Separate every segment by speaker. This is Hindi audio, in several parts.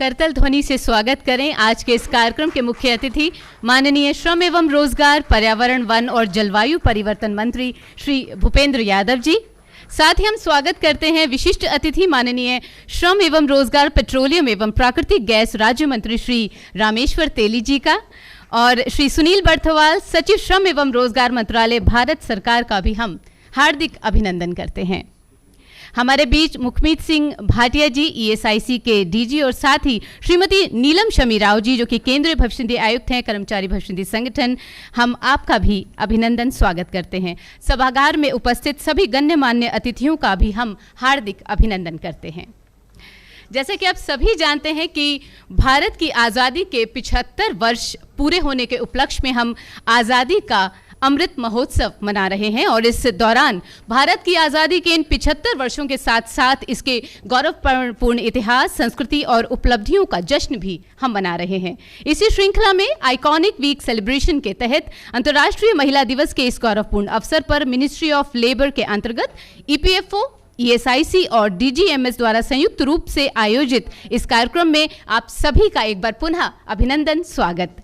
Speaker 1: करतल ध्वनि से स्वागत करें आज के इस कार्यक्रम के मुख्य अतिथि माननीय श्रम एवं रोजगार, पर्यावरण, वन और जलवायु परिवर्तन मंत्री श्री भूपेंद्र यादव जी। साथ ही हम स्वागत करते हैं विशिष्ट अतिथि माननीय श्रम एवं रोजगार, पेट्रोलियम एवं प्राकृतिक गैस राज्य मंत्री श्री रामेश्वर तेली जी का, और श्री सुनील बर्थवाल, सचिव श्रम एवं रोजगार मंत्रालय, भारत सरकार का भी हम हार्दिक अभिनंदन करते हैं। हमारे बीच मुखमीत सिंह भाटिया जी, ESIC के DG, और साथ ही श्रीमती नीलम शमी राव जी, जो कि केंद्रीय भविष्य निधि आयुक्त हैं, कर्मचारी भविष्य निधि संगठन। हम आपका भी अभिनंदन स्वागत करते हैं। सभागार में उपस्थित सभी गण्यमान्य अतिथियों का भी हम हार्दिक अभिनंदन करते हैं। जैसे कि आप सभी जानते हैं कि भारत की आज़ादी के 75 वर्ष पूरे होने के उपलक्ष्य में हम आज़ादी का अमृत महोत्सव मना रहे हैं, और इस दौरान भारत की आज़ादी के इन 75 वर्षों के साथ साथ इसके गौरवपूर्ण इतिहास, संस्कृति और उपलब्धियों का जश्न भी हम मना रहे हैं। इसी श्रृंखला में आइकॉनिक वीक सेलिब्रेशन के तहत अंतर्राष्ट्रीय महिला दिवस के इस गौरवपूर्ण अवसर पर मिनिस्ट्री ऑफ लेबर के अंतर्गत EPFO, ESIC और DGMS द्वारा संयुक्त रूप से आयोजित इस कार्यक्रम में आप सभी का एक बार पुनः अभिनंदन, स्वागत।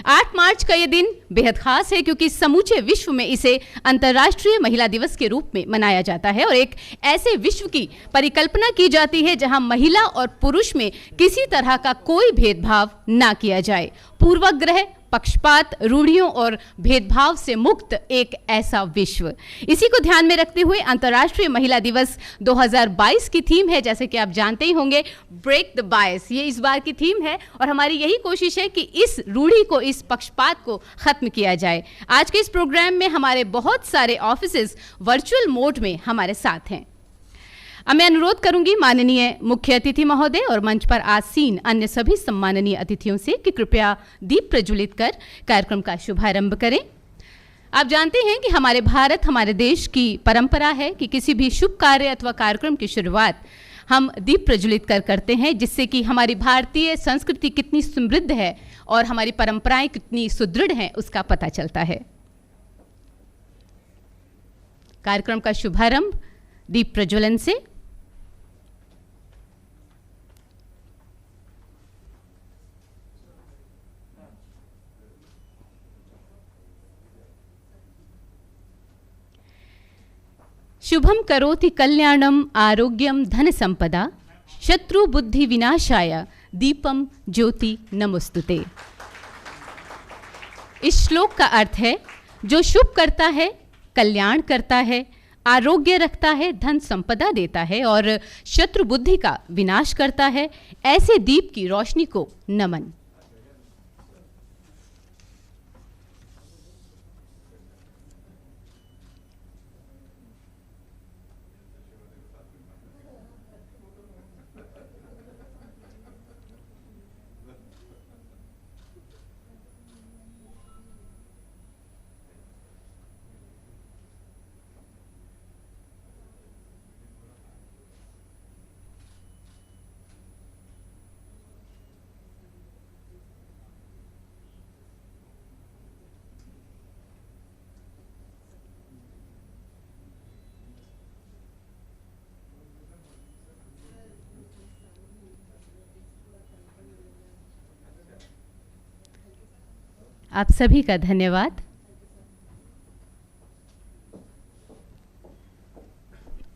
Speaker 1: 8 मार्च का ये दिन बेहद खास है क्योंकि समूचे विश्व में इसे अंतर्राष्ट्रीय महिला दिवस के रूप में मनाया जाता है, और एक ऐसे विश्व की परिकल्पना की जाती है जहां महिला और पुरुष में किसी तरह का कोई भेदभाव ना किया जाए। पूर्वाग्रह, पक्षपात, रूढ़ियों और भेदभाव से मुक्त एक ऐसा विश्व। इसी को ध्यान में रखते हुए अंतर्राष्ट्रीय महिला दिवस 2022 की थीम है, जैसे कि आप जानते ही होंगे, ब्रेक द बायस। ये इस बार की थीम है और हमारी यही कोशिश है कि इस रूढ़ी को, इस पक्षपात को खत्म किया जाए। आज के इस प्रोग्राम में हमारे बहुत सारे ऑफिसेज वर्चुअल मोड में हमारे साथ हैं। अब मैं अनुरोध करूंगी माननीय मुख्य अतिथि महोदय और मंच पर आसीन अन्य सभी सम्माननीय अतिथियों से कि कृपया दीप प्रज्वलित कर कार्यक्रम का शुभारंभ करें। आप जानते हैं कि हमारे भारत, हमारे देश की परंपरा है कि किसी भी शुभ कार्य अथवा कार्यक्रम की शुरुआत हम दीप प्रज्वलित कर करते हैं, जिससे कि हमारी भारतीय संस्कृति कितनी समृद्ध है और हमारी परंपराएं कितनी सुदृढ़ हैं उसका पता चलता है। कार्यक्रम का शुभारंभ दीप प्रज्वलन से। शुभम करोति कल्याणम आरोग्यम धन संपदा शत्रु बुद्धि विनाशाय दीपम ज्योति नमोस्तुते। इस श्लोक का अर्थ है, जो शुभ करता है, कल्याण करता है, आरोग्य रखता है, धन संपदा देता है और शत्रु बुद्धि का विनाश करता है, ऐसे दीप की रोशनी को नमन। आप सभी का धन्यवाद।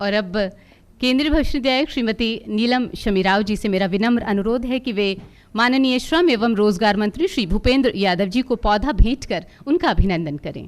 Speaker 1: और अब केंद्रीय भविष्य निधि आयुक्त श्रीमती नीलम शमी राव जी से मेरा विनम्र अनुरोध है कि वे माननीय श्रम एवं रोजगार मंत्री श्री भूपेंद्र यादव जी को पौधा भेंट कर उनका अभिनंदन करें।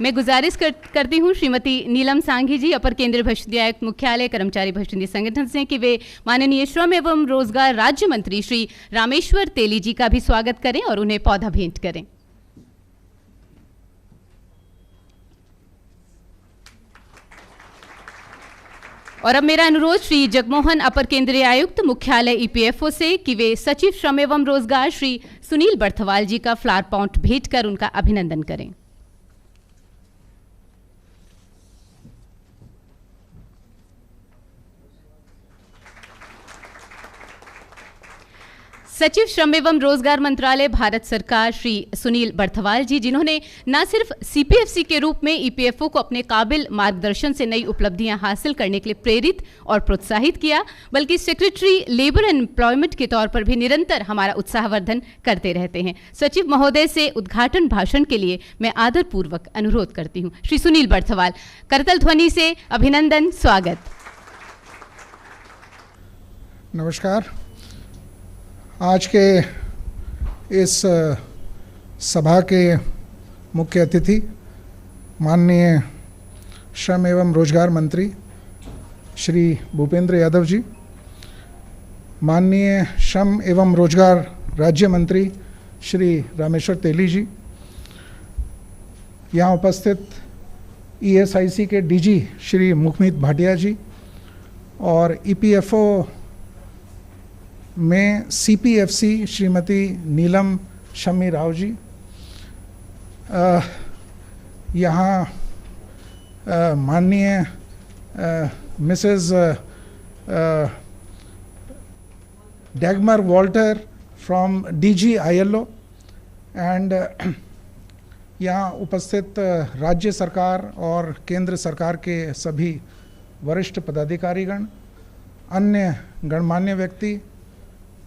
Speaker 1: मैं गुजारिश करती हूँ श्रीमती नीलम सांघी जी, अपर केंद्रीय भविष्य निधि आयुक्त मुख्यालय, कर्मचारी भविष्य निधि संगठन से, कि वे माननीय श्रम एवं रोजगार राज्य मंत्री श्री रामेश्वर तेली जी का भी स्वागत करें और उन्हें पौधा भेंट करें। और अब मेरा अनुरोध श्री जगमोहन, अपर केंद्रीय आयुक्त मुख्यालय EPFO से, कि वे सचिव श्रम एवं रोजगार श्री सुनील बर्थवाल जी का फ्लावर पॉट भेंट कर उनका अभिनंदन करें। सचिव श्रम एवं रोजगार मंत्रालय भारत सरकार श्री सुनील बर्थवाल जी, जिन्होंने न सिर्फ सीपीएफसी के रूप में ईपीएफओ को अपने काबिल मार्गदर्शन से नई उपलब्धियां हासिल करने के लिए प्रेरित और प्रोत्साहित किया, बल्कि सेक्रेटरी लेबर एंड एम्प्लॉयमेंट के तौर पर भी निरंतर हमारा उत्साहवर्धन करते रहते हैं। सचिव महोदय से उद्घाटन भाषण के लिए मैं आदरपूर्वक अनुरोध करती हूँ। श्री सुनील बर्थवाल, करतल ध्वनि से अभिनंदन, स्वागत।
Speaker 2: नमस्कार। आज के इस सभा के मुख्य अतिथि माननीय श्रम एवं रोजगार मंत्री श्री भूपेंद्र यादव जी, माननीय श्रम एवं रोजगार राज्य मंत्री श्री रामेश्वर तेली जी, यहाँ उपस्थित ईएसआईसी के डीजी श्री मुखमीत भाटिया जी और ईपीएफओ में सीपीएफसी श्रीमती नीलम शम्मी राव जी, यहाँ माननीय Mrs Dagmar Walter from DG ILO and यहाँ उपस्थित राज्य सरकार और केंद्र सरकार के सभी वरिष्ठ पदाधिकारीगण, अन्य गणमान्य व्यक्ति,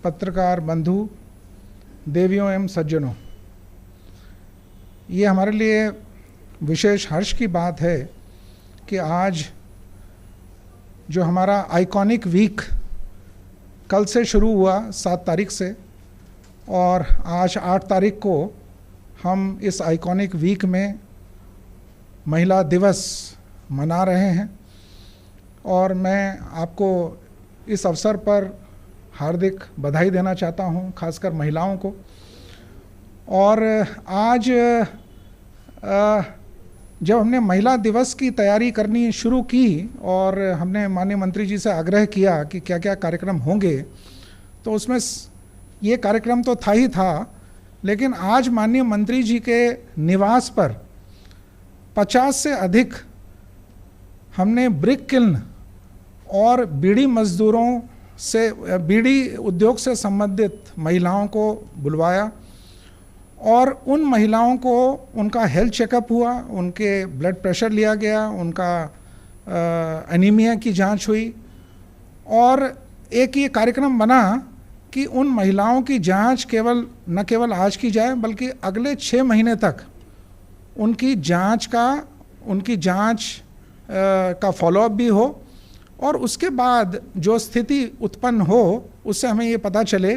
Speaker 2: पत्रकार बंधु, देवियों एवं सज्जनों, ये हमारे लिए विशेष हर्ष की बात है कि आज जो हमारा आइकॉनिक वीक कल से शुरू हुआ 7 तारीख से, और आज 8 तारीख को हम इस आइकॉनिक वीक में महिला दिवस मना रहे हैं। और मैं आपको इस अवसर पर हार्दिक बधाई देना चाहता हूं, खासकर महिलाओं को। और आज जब हमने महिला दिवस की तैयारी करनी शुरू की और हमने माननीय मंत्री जी से आग्रह किया कि क्या क्या कार्यक्रम होंगे, तो उसमें ये कार्यक्रम तो था ही था, लेकिन आज माननीय मंत्री जी के निवास पर 50 से अधिक हमने ब्रिक किल्न और बीड़ी मजदूरों से, बीड़ी उद्योग से संबंधित महिलाओं को बुलवाया और उन महिलाओं को उनका हेल्थ चेकअप हुआ, उनके ब्लड प्रेशर लिया गया, उनका एनीमिया की जांच हुई। और एक ये कार्यक्रम बना कि उन महिलाओं की जांच न केवल आज की जाए, बल्कि अगले 6 महीने तक उनकी जांच का फॉलोअप भी हो, और उसके बाद जो स्थिति उत्पन्न हो उससे हमें ये पता चले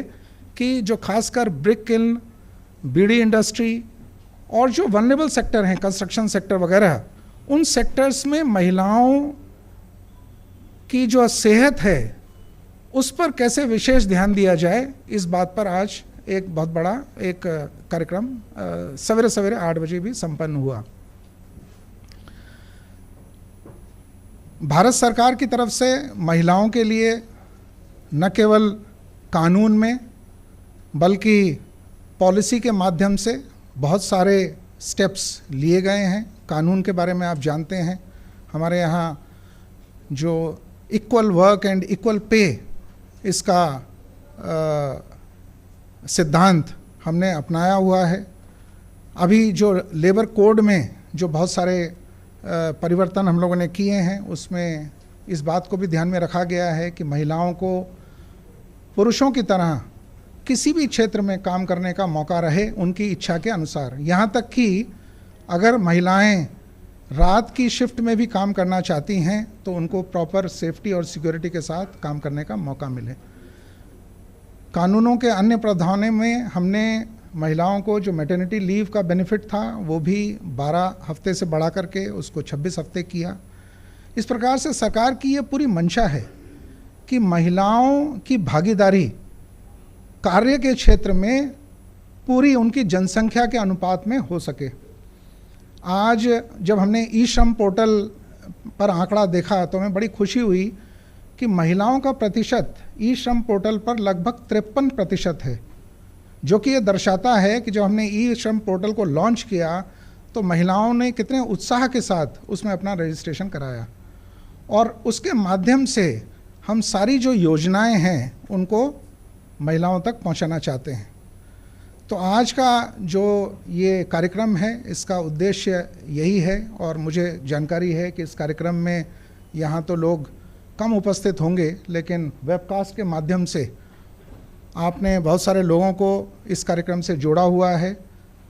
Speaker 2: कि जो खासकर ब्रिक किल्न, बीड़ी इंडस्ट्री और जो वल्नरेबल सेक्टर हैं, कंस्ट्रक्शन सेक्टर वगैरह, उन सेक्टर्स में महिलाओं की जो सेहत है उस पर कैसे विशेष ध्यान दिया जाए, इस बात पर आज एक बहुत बड़ा एक कार्यक्रम सवेरे सवेरे 8 बजे भी संपन्न हुआ। भारत सरकार की तरफ से महिलाओं के लिए न केवल कानून में बल्कि पॉलिसी के माध्यम से बहुत सारे स्टेप्स लिए गए हैं। कानून के बारे में आप जानते हैं, हमारे यहाँ जो equal work and equal pay इसका सिद्धांत हमने अपनाया हुआ है। अभी जो लेबर कोड में जो बहुत सारे परिवर्तन हम लोगों ने किए हैं, उसमें इस बात को भी ध्यान में रखा गया है कि महिलाओं को पुरुषों की तरह किसी भी क्षेत्र में काम करने का मौका रहे उनकी इच्छा के अनुसार। यहाँ तक कि अगर महिलाएं रात की शिफ्ट में भी काम करना चाहती हैं तो उनको प्रॉपर सेफ्टी और सिक्योरिटी के साथ काम करने का मौका मिले। कानूनों के अन्य प्रावधानों में हमने महिलाओं को जो मैटरनिटी लीव का बेनिफिट था वो भी 12 हफ्ते से बढ़ा करके उसको 26 हफ्ते किया। इस प्रकार से सरकार की ये पूरी मंशा है कि महिलाओं की भागीदारी कार्य के क्षेत्र में पूरी उनकी जनसंख्या के अनुपात में हो सके। आज जब हमने ई श्रम पोर्टल पर आंकड़ा देखा तो हमें बड़ी खुशी हुई कि महिलाओं का प्रतिशत ई श्रम पोर्टल पर लगभग 53% है, जो कि ये दर्शाता है कि जब हमने ई श्रम पोर्टल को लॉन्च किया तो महिलाओं ने कितने उत्साह के साथ उसमें अपना रजिस्ट्रेशन कराया, और उसके माध्यम से हम सारी जो योजनाएं हैं उनको महिलाओं तक पहुंचाना चाहते हैं। तो आज का जो ये कार्यक्रम है इसका उद्देश्य यही है, और मुझे जानकारी है कि इस कार्यक्रम में यहाँ तो लोग कम उपस्थित होंगे, लेकिन वेबकास्ट के माध्यम से आपने बहुत सारे लोगों को इस कार्यक्रम से जोड़ा हुआ है,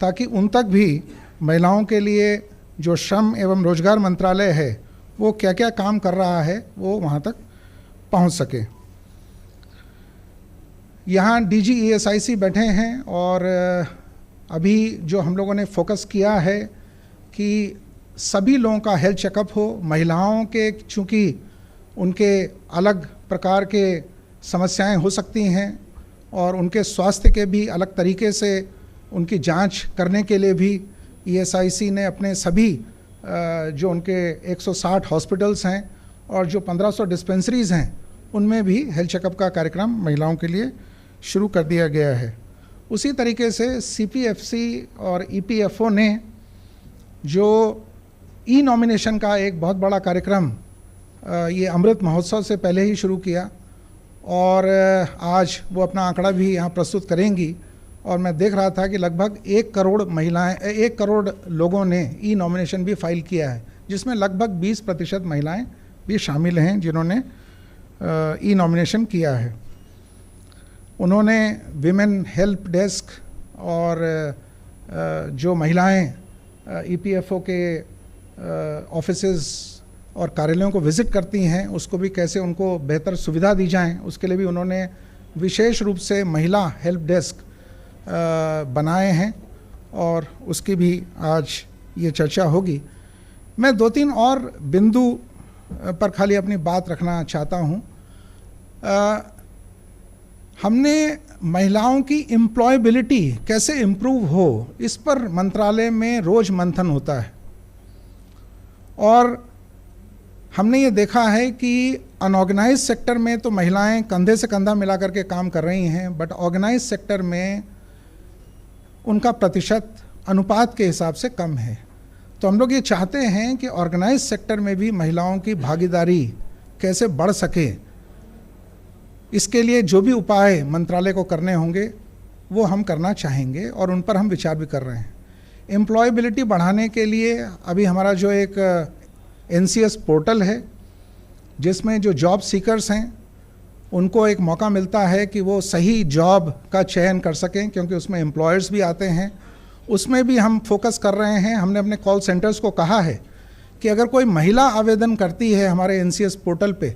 Speaker 2: ताकि उन तक भी महिलाओं के लिए जो श्रम एवं रोजगार मंत्रालय है वो क्या क्या काम कर रहा है वो वहाँ तक पहुँच सके। यहाँ DGESIC बैठे हैं, और अभी जो हम लोगों ने फोकस किया है कि सभी लोगों का हेल्थ चेकअप हो। महिलाओं के चूँकि उनके अलग प्रकार के समस्याएं हो सकती हैं, और उनके स्वास्थ्य के भी अलग तरीके से उनकी जांच करने के लिए भी ESIC ने अपने सभी जो उनके 160 हॉस्पिटल्स हैं और जो 1500 डिस्पेंसरीज़ हैं उनमें भी हेल्थ चेकअप का कार्यक्रम महिलाओं के लिए शुरू कर दिया गया है। उसी तरीके से CPFC और EPFO ने जो नॉमिनेशन का एक बहुत बड़ा कार्यक्रम ये अमृत महोत्सव से पहले ही शुरू किया, और आज वो अपना आंकड़ा भी यहाँ प्रस्तुत करेंगी। और मैं देख रहा था कि लगभग 1 करोड़ महिलाएं, 1 करोड़ लोगों ने नॉमिनेशन भी फाइल किया है, जिसमें लगभग 20% महिलाएं भी शामिल हैं जिन्होंने नॉमिनेशन किया है। उन्होंने विमेन हेल्प डेस्क और जो महिलाएं EPFO के ऑफिसेज़ और कार्यालयों को विज़िट करती हैं उसको भी कैसे उनको बेहतर सुविधा दी जाएं, उसके लिए भी उन्होंने विशेष रूप से महिला हेल्प डेस्क बनाए हैं, और उसकी भी आज ये चर्चा होगी। मैं 2-3 और बिंदु पर खाली अपनी बात रखना चाहता हूँ। हमने महिलाओं की एम्प्लॉयबिलिटी कैसे इम्प्रूव हो, इस पर मंत्रालय में रोज़ मंथन होता है, और हमने ये देखा है कि अनऑर्गेनाइज सेक्टर में तो महिलाएं कंधे से कंधा मिला करके काम कर रही हैं, बट ऑर्गेनाइज सेक्टर में उनका प्रतिशत अनुपात के हिसाब से कम है। तो हम लोग ये चाहते हैं कि ऑर्गेनाइज सेक्टर में भी महिलाओं की भागीदारी कैसे बढ़ सके, इसके लिए जो भी उपाय मंत्रालय को करने होंगे वो हम करना चाहेंगे, और उन पर हम विचार भी कर रहे हैं। एम्प्लॉयबिलिटी बढ़ाने के लिए अभी हमारा जो एक NCS पोर्टल है, जिसमें जो जॉब सीकर्स हैं उनको एक मौका मिलता है कि वो सही जॉब का चयन कर सकें, क्योंकि उसमें एम्प्लॉयर्स भी आते हैं। उसमें भी हम फोकस कर रहे हैं। हमने अपने कॉल सेंटर्स को कहा है कि अगर कोई महिला आवेदन करती है हमारे NCS पोर्टल पे,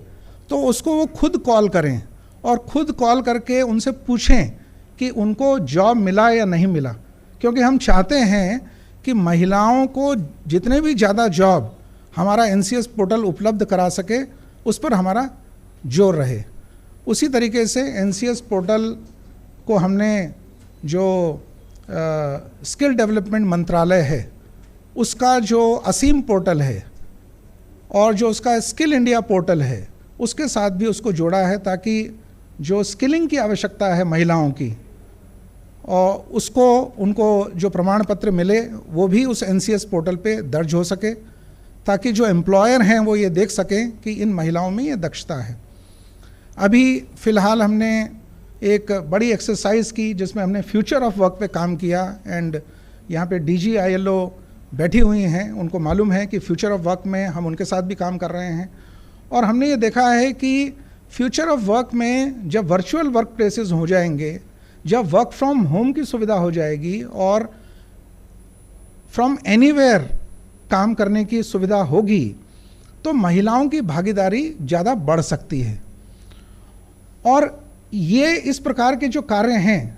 Speaker 2: तो उसको वो खुद कॉल करें, और खुद कॉल करके उनसे पूछें कि उनको जॉब मिला या नहीं मिला, क्योंकि हम चाहते हैं कि महिलाओं को जितने भी ज़्यादा जॉब हमारा NCS पोर्टल उपलब्ध करा सके, उस पर हमारा जोर रहे। उसी तरीके से NCS पोर्टल को हमने जो स्किल डेवलपमेंट मंत्रालय है उसका जो असीम पोर्टल है और जो उसका स्किल इंडिया पोर्टल है उसके साथ भी उसको जोड़ा है, ताकि जो स्किलिंग की आवश्यकता है महिलाओं की और उसको उनको जो प्रमाण पत्र मिले वो भी उस NCS पोर्टल पे दर्ज हो सके, ताकि जो एम्प्लॉयर हैं वो ये देख सकें कि इन महिलाओं में ये दक्षता है। अभी फ़िलहाल हमने एक बड़ी एक्सरसाइज की जिसमें हमने फ्यूचर ऑफ वर्क पे काम किया, एंड यहाँ पे DG ILO बैठी हुई हैं, उनको मालूम है कि फ्यूचर ऑफ वर्क में हम उनके साथ भी काम कर रहे हैं। और हमने ये देखा है कि फ्यूचर ऑफ वर्क में जब वर्चुअल वर्क प्लेसेस हो जाएंगे, जब वर्क फ्रॉम होम की सुविधा हो जाएगी और फ्रॉम एनीवेयर काम करने की सुविधा होगी, तो महिलाओं की भागीदारी ज़्यादा बढ़ सकती है। और ये इस प्रकार के जो कार्य हैं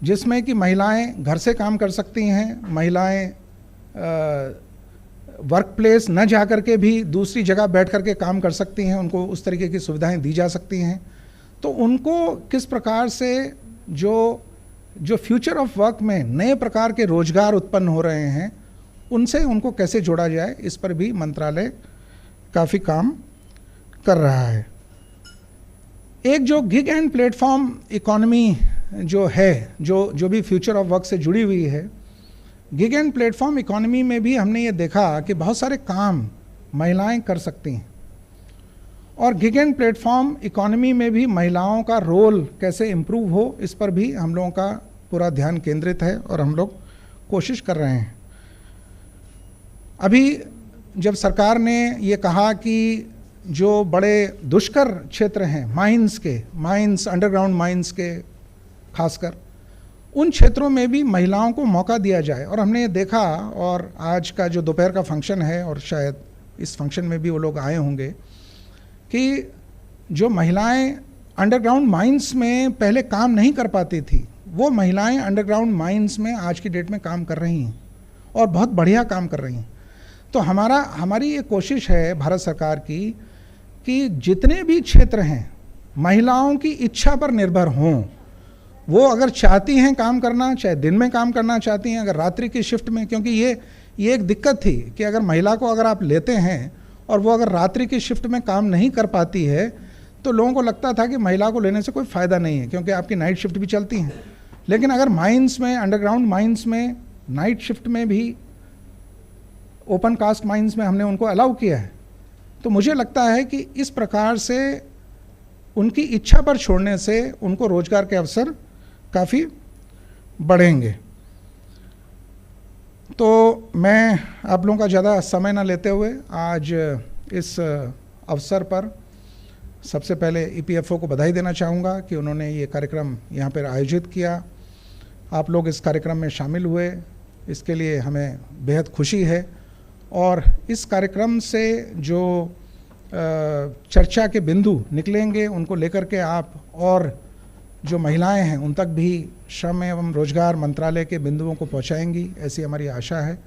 Speaker 2: जिसमें कि महिलाएं घर से काम कर सकती हैं, महिलाएं वर्क प्लेस न जा कर के भी दूसरी जगह बैठ कर के काम कर सकती हैं, उनको उस तरीके की सुविधाएं दी जा सकती हैं। तो उनको किस प्रकार से जो फ्यूचर ऑफ वर्क में नए प्रकार के रोजगार उत्पन्न हो रहे हैं उनसे उनको कैसे जोड़ा जाए, इस पर भी मंत्रालय काफ़ी काम कर रहा है। एक जो गिग एंड प्लेटफॉर्म इकोनॉमी जो है, जो भी फ्यूचर ऑफ वर्क से जुड़ी हुई है, गिग एंड प्लेटफॉर्म इकोनॉमी में भी हमने ये देखा कि बहुत सारे काम महिलाएं कर सकती हैं और गिग एंड प्लेटफॉर्म इकोनॉमी में भी महिलाओं का रोल कैसे इम्प्रूव हो, इस पर भी हम लोगों का पूरा ध्यान केंद्रित है और हम लोग कोशिश कर रहे हैं। अभी जब सरकार ने ये कहा कि जो बड़े दुष्कर क्षेत्र हैं माइंस अंडरग्राउंड माइंस के खासकर, उन क्षेत्रों में भी महिलाओं को मौका दिया जाए, और हमने ये देखा, और आज का जो दोपहर का फंक्शन है और शायद इस फंक्शन में भी वो लोग आए होंगे, कि जो महिलाएं अंडरग्राउंड माइंस में पहले काम नहीं कर पाती थी, वो महिलाएं अंडरग्राउंड माइंस में आज की डेट में काम कर रही हैं और बहुत बढ़िया काम कर रही हैं। तो हमारी ये कोशिश है भारत सरकार की कि जितने भी क्षेत्र हैं महिलाओं की इच्छा पर निर्भर हों। वो अगर चाहती हैं काम करना, चाहे दिन में काम करना चाहती हैं, अगर रात्रि की शिफ्ट में, क्योंकि ये एक दिक्कत थी कि अगर महिला को अगर आप लेते हैं और वो अगर रात्रि की शिफ्ट में काम नहीं कर पाती है तो लोगों को लगता था कि महिला को लेने से कोई फ़ायदा नहीं है, क्योंकि आपकी नाइट शिफ्ट भी चलती हैं। लेकिन अगर माइंस में, अंडरग्राउंड माइंस में नाइट शिफ्ट में भी, ओपन कास्ट माइंस में हमने उनको अलाउ किया है, तो मुझे लगता है कि इस प्रकार से उनकी इच्छा पर छोड़ने से उनको रोजगार के अवसर काफ़ी बढ़ेंगे। तो मैं आप लोगों का ज़्यादा समय ना लेते हुए आज इस अवसर पर सबसे पहले EPFO को बधाई देना चाहूँगा कि उन्होंने ये कार्यक्रम यहाँ पर आयोजित किया। आप लोग इस कार्यक्रम में शामिल हुए, इसके लिए हमें बेहद खुशी है। और इस कार्यक्रम से जो चर्चा के बिंदु निकलेंगे उनको लेकर के आप और जो महिलाएं हैं उन तक भी श्रम एवं रोजगार मंत्रालय के बिंदुओं को पहुंचाएंगी, ऐसी हमारी आशा है।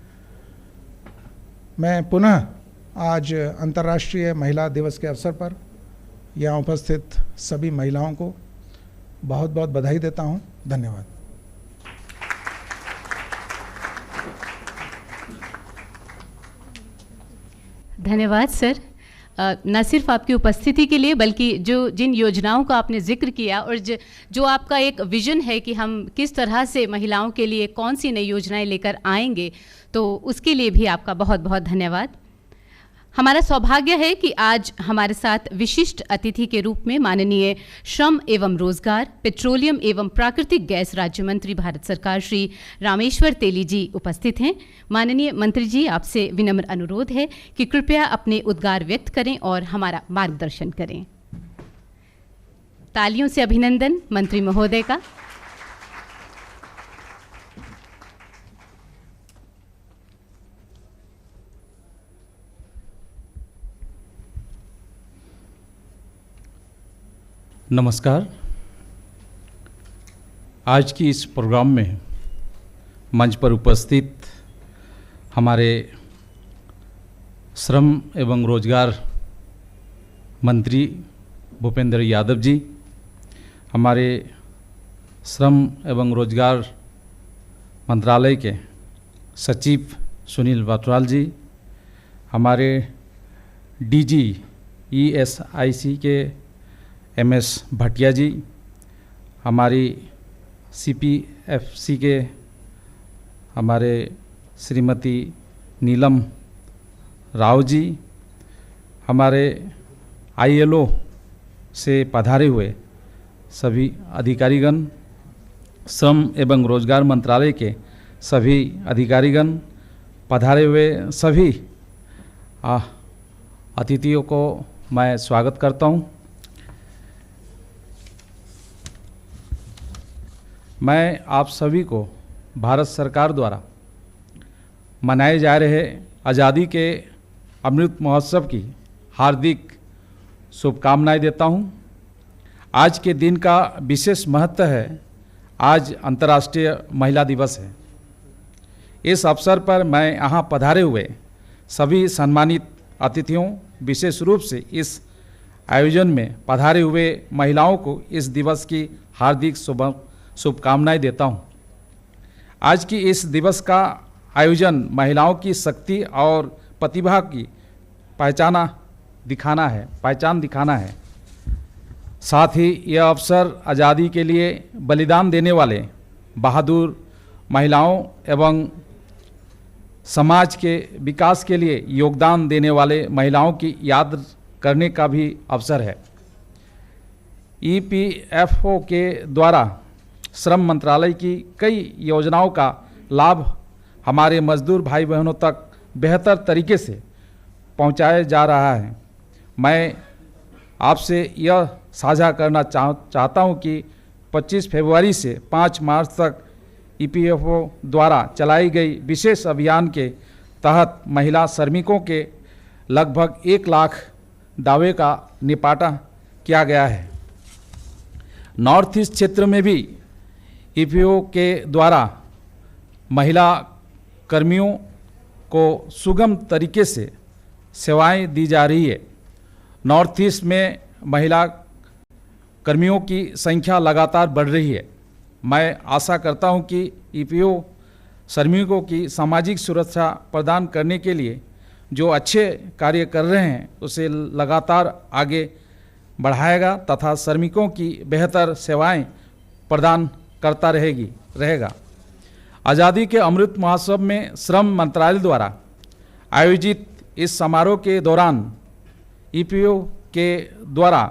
Speaker 2: मैं पुनः आज अंतर्राष्ट्रीय महिला दिवस के अवसर पर यहाँ उपस्थित सभी महिलाओं को बहुत बहुत बधाई देता हूँ। धन्यवाद।
Speaker 1: धन्यवाद सर, न सिर्फ आपकी उपस्थिति के लिए बल्कि जिन योजनाओं का आपने जिक्र किया और जो आपका एक विजन है कि हम किस तरह से महिलाओं के लिए कौन सी नई योजनाएं लेकर आएंगे, तो उसके लिए भी आपका बहुत बहुत धन्यवाद। हमारा सौभाग्य है कि आज हमारे साथ विशिष्ट अतिथि के रूप में माननीय श्रम एवं रोजगार, पेट्रोलियम एवं प्राकृतिक गैस राज्य मंत्री भारत सरकार श्री रामेश्वर तेली जी उपस्थित हैं। माननीय मंत्री जी, आपसे विनम्र अनुरोध है कि कृपया अपने उद्गार व्यक्त करें और हमारा मार्गदर्शन करें। तालियों से अभिनंदन मंत्री महोदय का।
Speaker 3: नमस्कार। आज की इस प्रोग्राम में मंच पर उपस्थित हमारे श्रम एवं रोजगार मंत्री भूपेंद्र यादव जी, हमारे श्रम एवं रोजगार मंत्रालय के सचिव सुनील वाटवाल जी, हमारे DG ESIC के MS भटिया जी, हमारी CPFC के हमारे श्रीमती नीलम राव जी, हमारे ILO से पधारे हुए सभी अधिकारीगण, श्रम एवं रोजगार मंत्रालय के सभी अधिकारीगण, पधारे हुए सभी अतिथियों को मैं स्वागत करता हूं। मैं आप सभी को भारत सरकार द्वारा मनाए जा रहे आज़ादी के अमृत महोत्सव की हार्दिक शुभकामनाएं देता हूं। आज के दिन का विशेष महत्व है। आज अंतर्राष्ट्रीय महिला दिवस है। इस अवसर पर मैं यहाँ पधारे हुए सभी सम्मानित अतिथियों, विशेष रूप से इस आयोजन में पधारे हुए महिलाओं को इस दिवस की हार्दिक शुभकामनाएं देता हूं। आज की इस दिवस का आयोजन महिलाओं की शक्ति और प्रतिभा की पहचान दिखाना है। साथ ही यह अवसर आज़ादी के लिए बलिदान देने वाले बहादुर महिलाओं एवं समाज के विकास के लिए योगदान देने वाले महिलाओं की याद करने का भी अवसर है। ईपीएफओ के द्वारा श्रम मंत्रालय की कई योजनाओं का लाभ हमारे मजदूर भाई बहनों तक बेहतर तरीके से पहुंचाया जा रहा है। मैं आपसे यह साझा करना चाहता हूं कि 25 फरवरी से 5 मार्च तक ईपीएफओ द्वारा चलाई गई विशेष अभियान के तहत महिला श्रमिकों के लगभग 1 लाख दावे का निपटारा किया गया है। नॉर्थ ईस्ट क्षेत्र में भी ईपीएफओ के द्वारा महिला कर्मियों को सुगम तरीके से सेवाएं दी जा रही है। नॉर्थ ईस्ट में महिला कर्मियों की संख्या लगातार बढ़ रही है। मैं आशा करता हूं कि ईपीएफओ श्रमिकों की सामाजिक सुरक्षा प्रदान करने के लिए जो अच्छे कार्य कर रहे हैं उसे लगातार आगे बढ़ाएगा तथा श्रमिकों की बेहतर सेवाएं प्रदान करता रहेगा। आज़ादी के अमृत महोत्सव में श्रम मंत्रालय द्वारा आयोजित इस समारोह के दौरान ईपीएफओ के द्वारा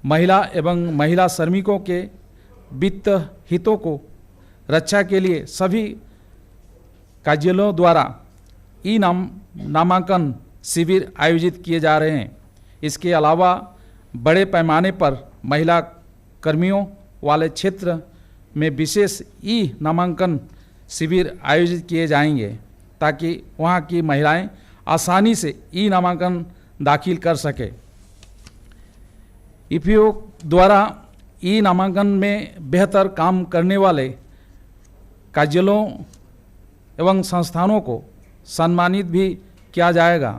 Speaker 3: महिला एवं महिला श्रमिकों के वित्त हितों को रक्षा के लिए सभी कार्यालयों द्वारा नामांकन शिविर आयोजित किए जा रहे हैं। इसके अलावा बड़े पैमाने पर महिला कर्मियों वाले क्षेत्र में विशेष नामांकन शिविर आयोजित किए जाएंगे ताकि वहां की महिलाएं आसानी से नामांकन दाखिल कर सके। ईपीएफओ द्वारा नामांकन में बेहतर काम करने वाले कार्यालयों एवं संस्थानों को सम्मानित भी किया जाएगा।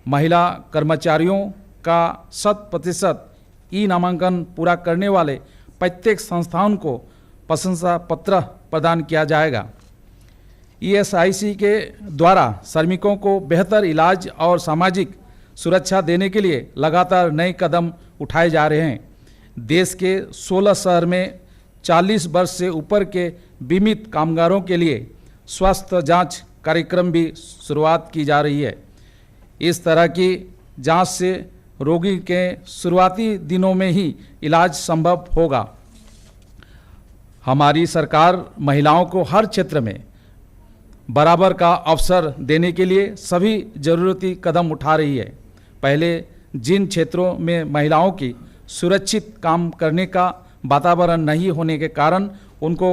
Speaker 3: महिला कर्मचारियों का 100% नामांकन पूरा करने वाले प्रत्येक संस्थान को प्रशंसा पत्र प्रदान किया जाएगा। ईएसआईसी के द्वारा श्रमिकों को बेहतर इलाज और सामाजिक सुरक्षा देने के लिए लगातार नए कदम उठाए जा रहे हैं। देश के 16 शहर में 40 वर्ष से ऊपर के बीमित कामगारों के लिए स्वास्थ्य जांच कार्यक्रम भी शुरुआत की जा रही है। इस तरह की जांच से रोगी के शुरुआती दिनों में ही इलाज संभव होगा। हमारी सरकार महिलाओं को हर क्षेत्र में बराबर का अवसर देने के लिए सभी जरूरती कदम उठा रही है। पहले जिन क्षेत्रों में महिलाओं की सुरक्षित काम करने का वातावरण नहीं होने के कारण उनको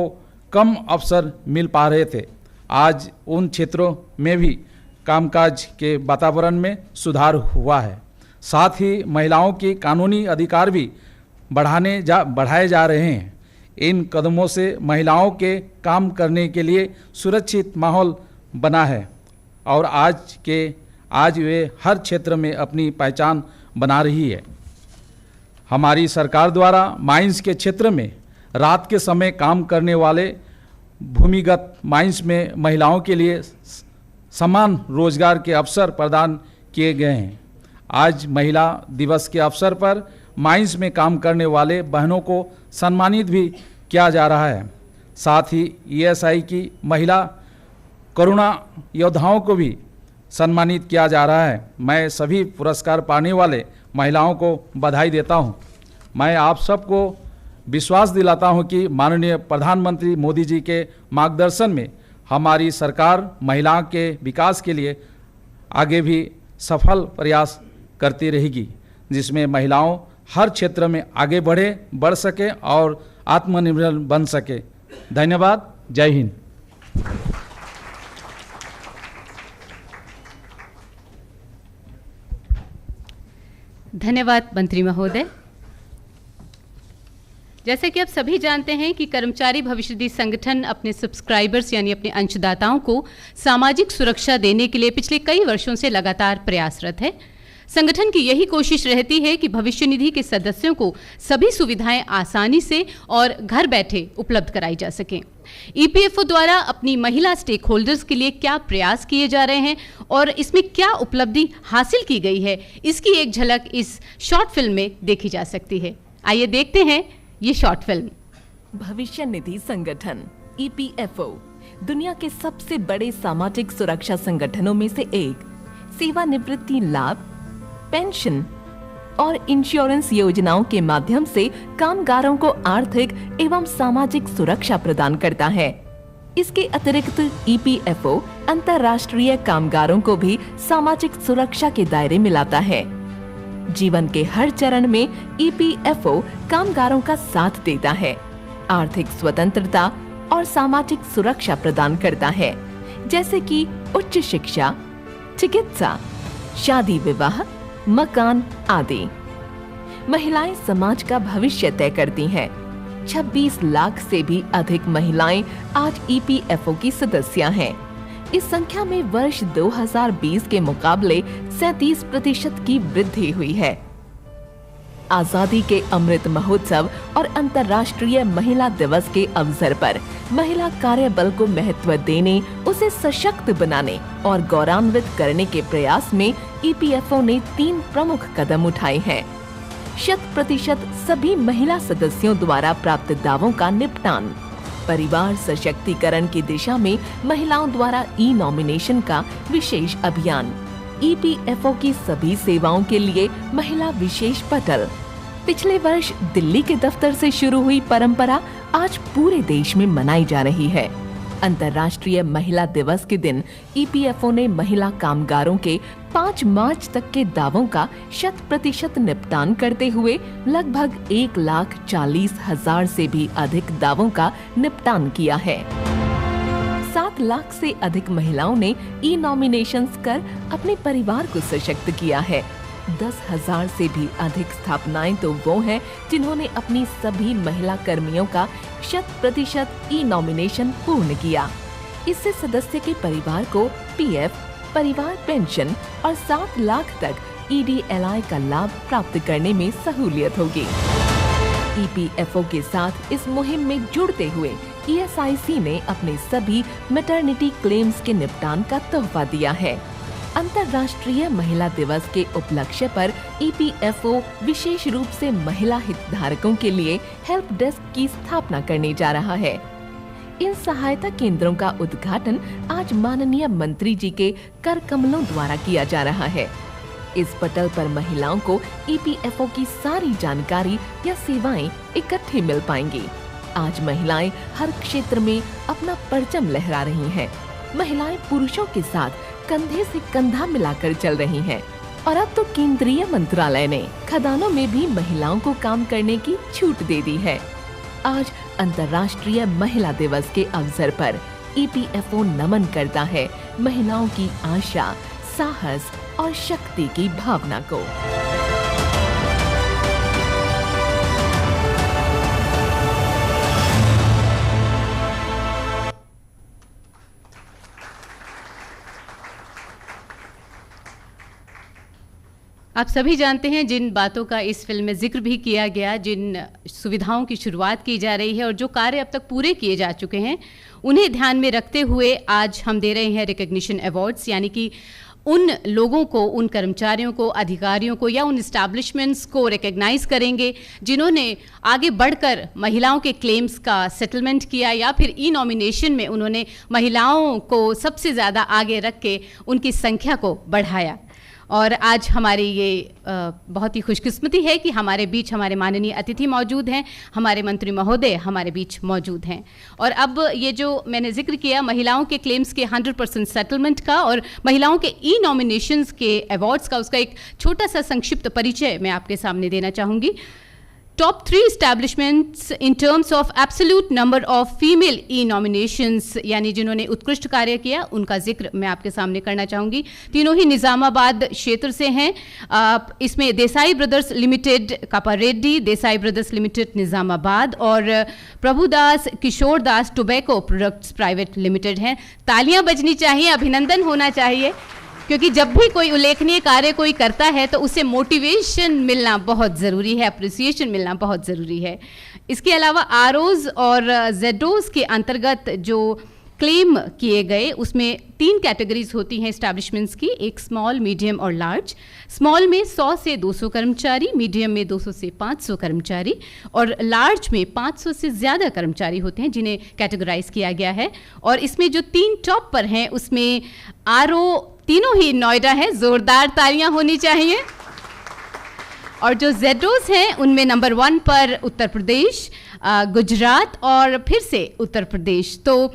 Speaker 3: कम अवसर मिल पा रहे थे, आज उन क्षेत्रों में भी कामकाज के वातावरण में सुधार हुआ है। साथ ही महिलाओं की कानूनी अधिकार भी बढ़ाए जा रहे हैं। इन कदमों से महिलाओं के काम करने के लिए सुरक्षित माहौल बना है और आज वे हर क्षेत्र में अपनी पहचान बना रही है। हमारी सरकार द्वारा माइंस के क्षेत्र में रात के समय काम करने वाले भूमिगत माइंस में महिलाओं के लिए समान रोजगार के अवसर प्रदान किए गए हैं। आज महिला दिवस के अवसर पर माइंस में काम करने वाले बहनों को सम्मानित भी किया जा रहा है। साथ ही ईएसआई की महिला करुणा योद्धाओं को भी सम्मानित किया जा रहा है। मैं सभी पुरस्कार पाने वाले महिलाओं को बधाई देता हूं। मैं आप सबको विश्वास दिलाता हूं कि माननीय प्रधानमंत्री मोदी जी के मार्गदर्शन में हमारी सरकार महिलाओं के विकास के लिए आगे भी सफल प्रयास करती रहेगी, जिसमें महिलाओं हर क्षेत्र में आगे बढ़ सके और आत्मनिर्भर बन सके। धन्यवाद। जय हिंद।
Speaker 1: धन्यवाद मंत्री महोदय। जैसे कि आप सभी जानते हैं कि कर्मचारी भविष्य निधि संगठन अपने सब्सक्राइबर्स यानी अपने अंशदाताओं को सामाजिक सुरक्षा देने के लिए पिछले कई वर्षों से लगातार प्रयासरत है। संगठन की यही कोशिश रहती है कि भविष्य निधि के सदस्यों को सभी सुविधाएं आसानी से और घर बैठे उपलब्ध कराई जा सकें। ईपीएफओ द्वारा अपनी महिला स्टेक होल्डर्स के लिए क्या प्रयास किए जा रहे हैं और इसमें क्या उपलब्धि हासिल की गई है, इसकी एक झलक इस शॉर्ट फिल्म में देखी जा सकती है। आइए देखते हैं ये शॉर्ट फिल्म।
Speaker 4: भविष्य निधि संगठन ईपीएफओ दुनिया के सबसे बड़े सामाजिक सुरक्षा संगठनों में से एक। सेवानिवृत्ति लाभ, पेंशन, और इंश्योरेंस योजनाओं के माध्यम से कामगारों को आर्थिक एवं सामाजिक सुरक्षा प्रदान करता है। इसके अतिरिक्त ईपीएफओ अंतर्राष्ट्रीय कामगारों को भी सामाजिक सुरक्षा के दायरे में लाता है। जीवन के हर चरण में ईपीएफओ कामगारों का साथ देता है, आर्थिक स्वतंत्रता और सामाजिक सुरक्षा प्रदान करता है, जैसे कि उच्च शिक्षा, चिकित्सा, शादी विवाह, मकान आदि। महिलाएं समाज का भविष्य तय करती हैं। 26 लाख से भी अधिक महिलाएं आज ईपीएफओ की सदस्य हैं। इस संख्या में वर्ष 2020 के मुकाबले 37% की वृद्धि हुई है। आजादी के अमृत महोत्सव और अंतर्राष्ट्रीय महिला दिवस के अवसर पर महिला कार्यबल को महत्व देने, उसे सशक्त बनाने और गौरवान्वित करने के प्रयास में ईपीएफओ ने 3 प्रमुख कदम उठाए हैं। 100% सभी महिला सदस्यों द्वारा प्राप्त दावों का निपटान, परिवार सशक्तिकरण की दिशा में महिलाओं द्वारा ई नॉमिनेशन का विशेष अभियान, ईपीएफओ की सभी सेवाओं के लिए महिला विशेष पटल। पिछले वर्ष दिल्ली के दफ्तर से शुरू हुई परंपरा आज पूरे देश में मनाई जा रही है। अंतर्राष्ट्रीय महिला दिवस के दिन ईपीएफओ ने महिला कामगारों के 5 मार्च तक के दावों का 100% निपटान करते हुए लगभग 1,40,000 से भी अधिक दावों का निपटान किया है। 7 लाख से अधिक महिलाओं ने ई नॉमिनेशंस कर अपने परिवार को सशक्त किया है। 10,000 से भी अधिक स्थापनाएं तो वो हैं जिन्होंने अपनी सभी महिला कर्मियों का 100% ई नॉमिनेशन पूर्ण किया। इससे सदस्य के परिवार को पीएफ, परिवार पेंशन और 7 लाख तक ईडीएलआई का लाभ प्राप्त करने में सहूलियत होगी। ईपीएफओ के साथ इस मुहिम में जुड़ते हुए ईएसआईसी ने अपने सभी मैटरनिटी क्लेम्स के निपटान का तोहफा दिया है। अंतर्राष्ट्रीय महिला दिवस के उपलक्ष्य पर ईपीएफओ विशेष रूप से महिला हितधारकों के लिए हेल्प डेस्क की स्थापना करने जा रहा है। इन सहायता केंद्रों का उद्घाटन आज माननीय मंत्री जी के कर कमलों द्वारा किया जा रहा है। इस पटल पर महिलाओं को ईपीएफओ की सारी जानकारी या सेवाएं इकट्ठी मिल पाएंगी। आज महिलाएं हर क्षेत्र में अपना परचम लहरा रही हैं। महिलाएं पुरुषों के साथ कंधे से कंधा मिलाकर चल रही हैं। और अब तो केंद्रीय मंत्रालय ने खदानों में भी महिलाओं को काम करने की छूट दे दी है। आज अंतर्राष्ट्रीय महिला दिवस के अवसर पर ईपीएफओ नमन करता है महिलाओं की आशा, साहस और शक्ति की भावना को।
Speaker 1: आप सभी जानते हैं जिन बातों का इस फिल्म में जिक्र भी किया गया, जिन सुविधाओं की शुरुआत की जा रही है और जो कार्य अब तक पूरे किए जा चुके हैं, उन्हें ध्यान में रखते हुए आज हम दे रहे हैं रिकग्निशन अवार्ड्स, यानी कि उन लोगों को, उन कर्मचारियों को, अधिकारियों को या उन इस्टेब्लिशमेंट्स को रिकग्नाइज करेंगे जिन्होंने आगे बढ़कर महिलाओं के क्लेम्स का सेटलमेंट किया या फिर ई नॉमिनेशन में उन्होंने महिलाओं को सबसे ज़्यादा आगे रख के उनकी संख्या को बढ़ाया। और आज हमारी ये बहुत ही खुशकिस्मती है कि हमारे बीच हमारे माननीय अतिथि मौजूद हैं, हमारे मंत्री महोदय हमारे बीच मौजूद हैं। और अब ये जो मैंने जिक्र किया महिलाओं के क्लेम्स के 100% सेटलमेंट का और महिलाओं के ई नॉमिनेशंस के अवार्ड्स का, उसका एक छोटा सा संक्षिप्त परिचय मैं आपके सामने देना चाहूँगी। Top 3 establishments in terms of absolute number of female e-nominations, यानी जिन्होंने उत्कृष्ट कार्य किया, उनका जिक्र मैं आपके सामने करना चाहूँगी। तीनों ही निज़ामाबाद क्षेत्र से हैं। इसमें Desai brothers limited Kamareddy, Desai brothers limited Nizamabad और Prabhudas Kishore Das tobacco products private limited हैं। तालियां बजनी चाहिए, अभिनंदन होना चाहिए, क्योंकि जब भी कोई उल्लेखनीय कार्य कोई करता है तो उसे मोटिवेशन मिलना बहुत ज़रूरी है, अप्रिसिएशन मिलना बहुत ज़रूरी है। इसके अलावा आरओज और जेडोज के अंतर्गत जो क्लेम किए गए उसमें 3 कैटेगरीज होती हैं एस्टैब्लिशमेंट्स की, एक स्मॉल, मीडियम और लार्ज। स्मॉल में 100 से 200 कर्मचारी, मीडियम में 200 से 500 कर्मचारी और लार्ज में 500 से ज़्यादा कर्मचारी होते हैं जिन्हें कैटेगराइज किया गया है। और इसमें जो 3 टॉप पर हैं उसमें आरओ तीनों ही नोएडा है, जोरदार तालियां होनी चाहिए। और जो जेडोज हैं उनमें नंबर 1 पर उत्तर प्रदेश, गुजरात और फिर से उत्तर प्रदेश। तो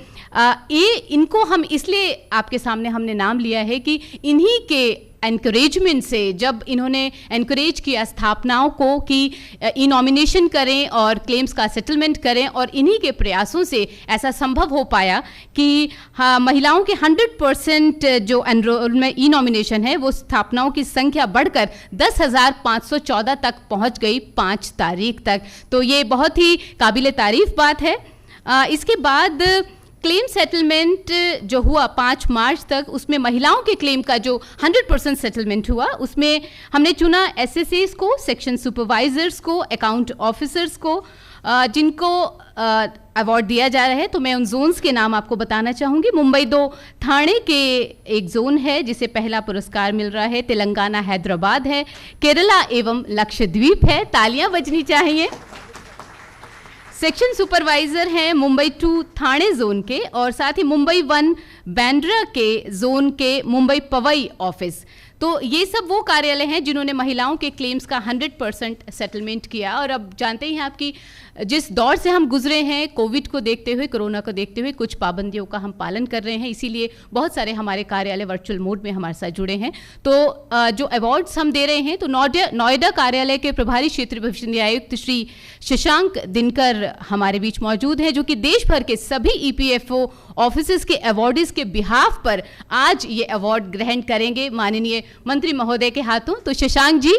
Speaker 1: ये इनको हम इसलिए आपके सामने हमने नाम लिया है कि इन्हीं के एनकरेजमेंट से, जब इन्होंने एनकरेज किया स्थापनाओं को कि ई नॉमिनेशन करें और क्लेम्स का सेटलमेंट करें, और इन्हीं के प्रयासों से ऐसा संभव हो पाया कि हाँ, महिलाओं के 100% जो एनरोलमेंट ई नॉमिनेशन है वो स्थापनाओं की संख्या बढ़कर 10,514 तक पहुंच गई 5 तारीख तक। तो ये बहुत ही काबिले तारीफ बात है। इसके बाद क्लेम सेटलमेंट जो हुआ 5 मार्च तक, उसमें महिलाओं के क्लेम का जो 100% सेटलमेंट हुआ, उसमें हमने चुना एसएसएस को, सेक्शन सुपरवाइजर्स को, अकाउंट ऑफिसर्स को, जिनको अवार्ड दिया जा रहा है। तो मैं उन जोन्स के नाम आपको बताना चाहूँगी। मुंबई 2 ठाणे के एक जोन है जिसे पहला पुरस्कार मिल रहा है, तेलंगाना हैदराबाद है, केरला एवं लक्षद्वीप है, तालियां बजनी चाहिए। सेक्शन सुपरवाइजर हैं मुंबई 2 ठाणे जोन के, और साथ ही मुंबई 1 बांद्रा के जोन के मुंबई पवई ऑफिस। तो ये सब वो कार्यालय हैं जिन्होंने महिलाओं के क्लेम्स का 100% सेटलमेंट किया। और अब जानते हैं आपकी जिस दौर से हम गुजरे हैं, कोविड को देखते हुए, कोरोना को देखते हुए कुछ पाबंदियों का हम पालन कर रहे हैं, इसीलिए बहुत सारे हमारे कार्यालय वर्चुअल मोड में हमारे साथ जुड़े हैं। तो जो अवार्ड्स हम दे रहे हैं, तो नोएडा कार्यालय के प्रभारी क्षेत्रीय भविष्य निधि आयुक्त श्री शशांक दिनकर हमारे बीच मौजूद हैं, जो कि देश भर के सभी ईपीएफओ ऑफिसर्स के अवार्डीज के बिहाफ पर आज ये अवार्ड ग्रहण करेंगे माननीय मंत्री महोदय के हाथों। तो शशांक जी,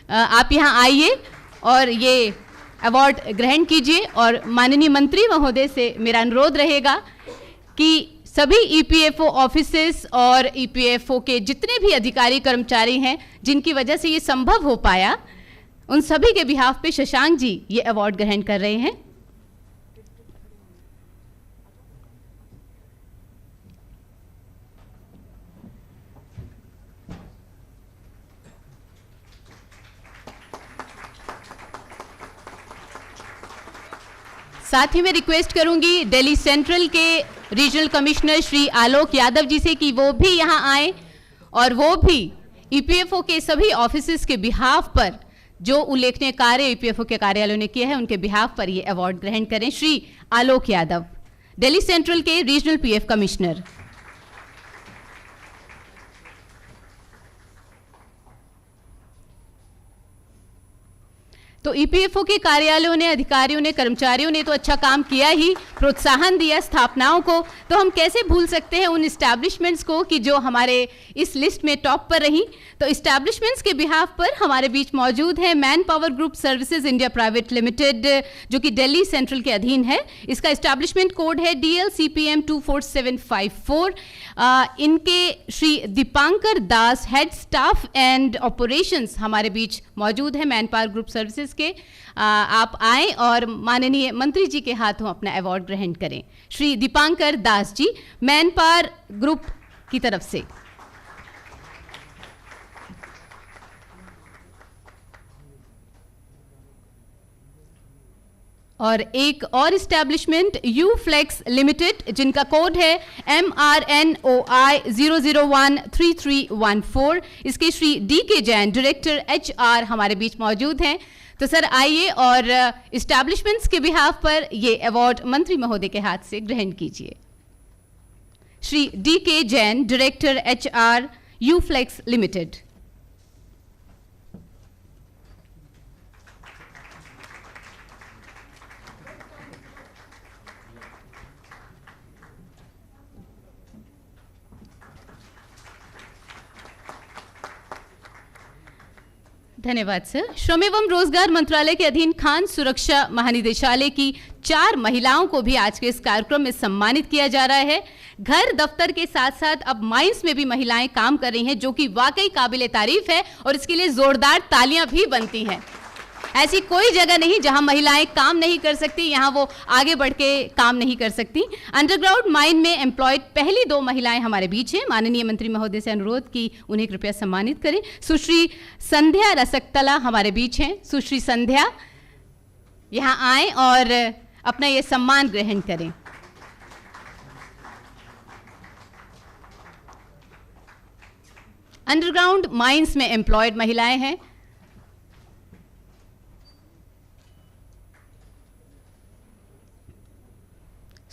Speaker 1: आप यहाँ आइए और ये अवार्ड ग्रहण कीजिए। और माननीय मंत्री महोदय से मेरा अनुरोध रहेगा कि सभी ईपीएफओ ऑफिसर्स और ईपीएफओ के जितने भी अधिकारी कर्मचारी हैं जिनकी वजह से ये संभव हो पाया, उन सभी के बिहाफ पे शशांक जी ये अवार्ड ग्रहण कर रहे हैं। साथ ही मैं रिक्वेस्ट करूंगी दिल्ली सेंट्रल के रीजनल कमिश्नर श्री आलोक यादव जी से कि वो भी यहां आए और वो भी ईपीएफओ के सभी ऑफिसर्स के बिहाफ पर जो उल्लेखनीय कार्य ईपीएफओ के कार्यालयों ने किए हैं उनके बिहाफ पर ये अवार्ड ग्रहण करें। श्री आलोक यादव, दिल्ली सेंट्रल के रीजनल पीएफ कमिश्नर। तो ईपीएफओ के कार्यालयों ने, अधिकारियों ने, कर्मचारियों ने तो अच्छा काम किया ही, प्रोत्साहन दिया स्थापनाओं को, तो हम कैसे भूल सकते हैं उन इस्टेब्लिशमेंट्स को कि जो हमारे इस लिस्ट में टॉप पर रही। तो इस्टेब्लिशमेंट्स के बिहाफ पर हमारे बीच मौजूद है man power group services India private limited, जो कि दिल्ली सेंट्रल के अधीन है। इसका इस्टेब्लिशमेंट कोड है DLCPM 24754। इनके श्री दीपांकर दास, हेड स्टाफ एंड ऑपरेशंस हमारे बीच मौजूद है मैन पावर ग्रुप सर्विसेज के। आप आए और माननीय मंत्री जी के हाथों अपना अवार्ड ग्रहण करें। Shri Dipankar Das ji, man power group की तरफ से। और एक और इस्टेब्लिशमेंट यूफ्लेक्स लिमिटेड, जिनका कोड है MRNOI 0013314। इसके Shri DK Jain, director HR हमारे बीच मौजूद हैं। तो सर आइए और इस्टेब्लिशमेंट्स के बिहाफ पर ये अवार्ड मंत्री महोदय के हाथ से ग्रहण कीजिए। Shri DK Jain, director HR Uflex limited. धन्यवाद सर। श्रम एवं रोजगार मंत्रालय के अधीन खान सुरक्षा महानिदेशालय की 4 महिलाओं को भी आज के इस कार्यक्रम में सम्मानित किया जा रहा है। घर दफ्तर के साथ साथ अब माइंस में भी महिलाएं काम कर रही हैं, जो कि वाकई काबिले तारीफ है और इसके लिए जोरदार तालियां भी बनती हैं। ऐसी कोई जगह नहीं जहां महिलाएं काम नहीं कर सकती, यहां वो आगे बढ़ के काम नहीं कर सकती। अंडरग्राउंड माइन में एम्प्लॉयड पहली 2 महिलाएं हमारे बीच हैं। माननीय मंत्री महोदय से अनुरोध कि उन्हें कृपया सम्मानित करें। सुश्री संध्या रसकतला हमारे बीच हैं। सुश्री संध्या यहां आए और अपना ये सम्मान ग्रहण करें। अंडरग्राउंड माइंस में एम्प्लॉयड महिलाएं हैं।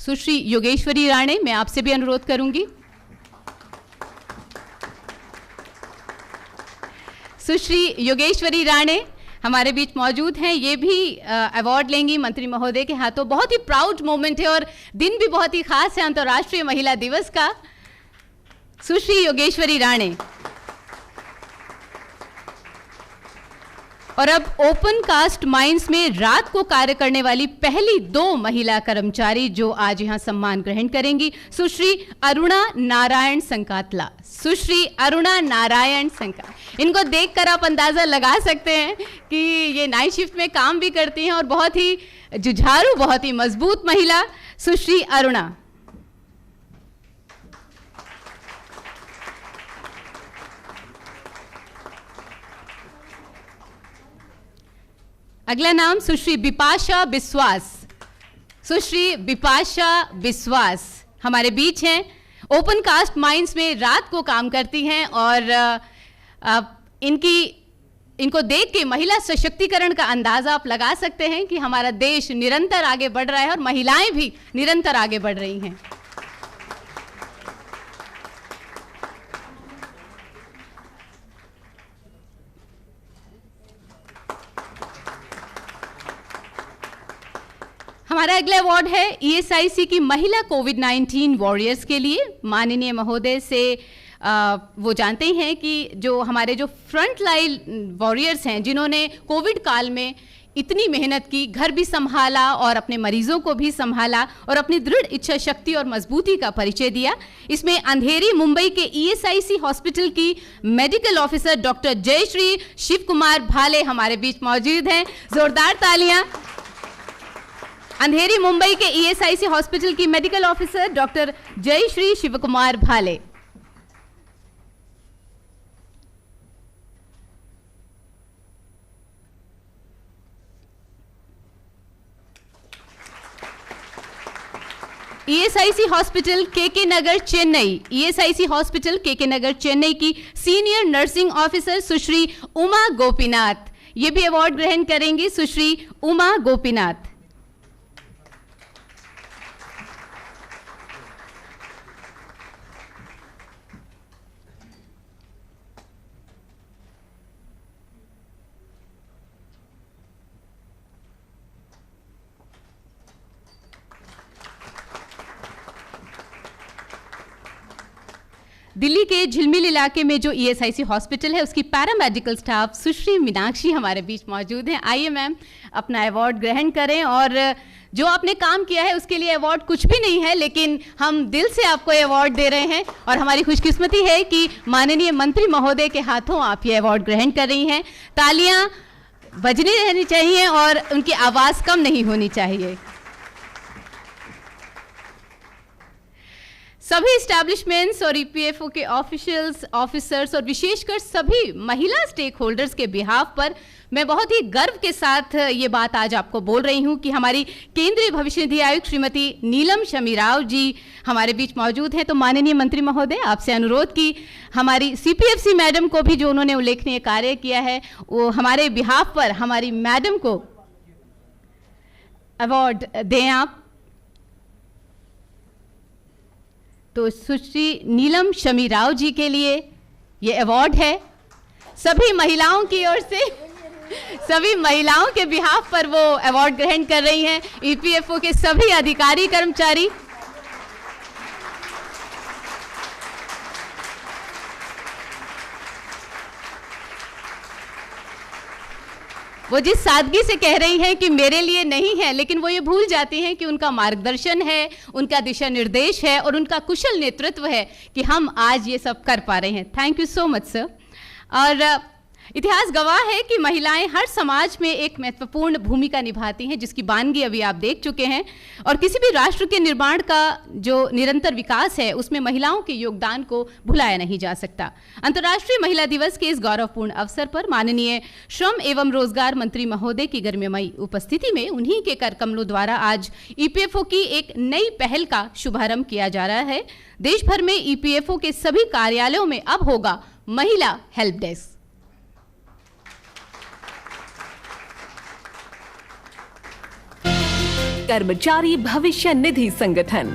Speaker 1: सुश्री योगेश्वरी राणे, मैं आपसे भी अनुरोध करूंगी। सुश्री योगेश्वरी राणे हमारे बीच मौजूद हैं, ये भी अवार्ड लेंगी मंत्री महोदय के हाथों। बहुत ही प्राउड मोमेंट है और दिन भी बहुत ही खास है अंतर्राष्ट्रीय महिला दिवस का। सुश्री योगेश्वरी राणे। और अब ओपन कास्ट माइंस में रात को कार्य करने वाली पहली 2 महिला कर्मचारी जो आज यहां सम्मान ग्रहण करेंगी, सुश्री अरुणा नारायण संकातला। सुश्री अरुणा नारायण संकातला, इनको देखकर आप अंदाजा लगा सकते हैं कि ये नाइट शिफ्ट में काम भी करती हैं और बहुत ही जुझारू, बहुत ही मजबूत महिला सुश्री अरुणा। अगला नाम सुश्री बिपाशा बिस्वास। सुश्री बिपाशा बिस्वास हमारे बीच हैं, ओपन कास्ट माइंस में रात को काम करती हैं और इनको देख के महिला सशक्तिकरण का अंदाजा आप लगा सकते हैं कि हमारा देश निरंतर आगे बढ़ रहा है और महिलाएं भी निरंतर आगे बढ़ रही हैं। हमारा अगला अवार्ड है ईएसआईसी की महिला कोविड-19 वॉरियर्स के लिए। माननीय महोदय से वो जानते हैं कि जो हमारे जो फ्रंट लाइन वॉरियर्स हैं, जिन्होंने कोविड काल में इतनी मेहनत की, घर भी संभाला और अपने मरीजों को भी संभाला और अपनी दृढ़ इच्छा शक्ति और मजबूती का परिचय दिया। इसमें अंधेरी मुंबई के ईएसआईसी हॉस्पिटल की medical officer doctor Jayshree Shiv Kumar Bhale हमारे बीच मौजूद हैं। जोरदार तालियां। अंधेरी मुंबई के ईएसआईसी हॉस्पिटल की medical officer doctor Jayshree Shiv Kumar Bhale. ESIC hospital KK Nagar Chennai, ESIC hospital KK Nagar Chennai की senior nursing officer Sushri Uma Gopinath, ये भी अवार्ड ग्रहण करेंगी सुश्री उमा गोपीनाथ। दिल्ली के झिलमिल इलाके में जो ईएसआईसी हॉस्पिटल है उसकी पैरामेडिकल स्टाफ सुश्री मीनाक्षी हमारे बीच मौजूद हैं। आइए मैम अपना अवार्ड ग्रहण करें और जो आपने काम किया है उसके लिए अवार्ड कुछ भी नहीं है, लेकिन हम दिल से आपको ये अवार्ड दे रहे हैं और हमारी खुशकिस्मती है कि माननीय मंत्री महोदय के हाथों आप ये अवार्ड ग्रहण कर रही हैं। तालियां बजनी रहनी चाहिए और उनकी आवाज़ कम नहीं होनी चाहिए। सभी इस्टेब्लिशमेंट्स और ईपीएफओ के ऑफिसर्स और विशेषकर सभी महिला स्टेक होल्डर्स के बिहाफ पर मैं बहुत ही गर्व के साथ ये बात आज आपको बोल रही हूँ कि हमारी केंद्रीय भविष्य निधि आयुक्त श्रीमती नीलम शमी राव जी हमारे बीच मौजूद हैं। तो माननीय मंत्री महोदय, आपसे अनुरोध कि हमारी सीपीएफसी मैडम को भी जो उन्होंने उल्लेखनीय कार्य किया है वो हमारे बिहाफ पर हमारी मैडम को अवार्ड दें आप। तो सुश्री नीलम शमी राव जी के लिए ये अवार्ड है। सभी महिलाओं की ओर से सभी महिलाओं के बिहाफ पर वो अवार्ड ग्रहण कर रही हैं। ईपीएफओ के सभी अधिकारी कर्मचारी, वो जिस सादगी से कह रही हैं कि मेरे लिए नहीं है, लेकिन वो ये भूल जाती हैं कि उनका मार्गदर्शन है, उनका दिशा निर्देश है और उनका कुशल नेतृत्व है कि हम आज ये सब कर पा रहे हैं। Thank you so much sir. और इतिहास गवाह है कि महिलाएं हर समाज में एक महत्वपूर्ण भूमिका निभाती हैं, जिसकी बानगी अभी आप देख चुके हैं। और किसी भी राष्ट्र के निर्माण का जो निरंतर विकास है उसमें महिलाओं के योगदान को भुलाया नहीं जा सकता। अंतर्राष्ट्रीय महिला दिवस के इस गौरवपूर्ण अवसर पर माननीय श्रम एवं रोजगार मंत्री महोदय की गरिमामयी उपस्थिति में उन्हीं के कर कमलों द्वारा आज ईपीएफओ की एक नई पहल का शुभारंभ किया जा रहा है। देश भर में ईपीएफओ के सभी कार्यालयों में अब होगा महिला हेल्प डेस्क।
Speaker 4: कर्मचारी भविष्य निधि संगठन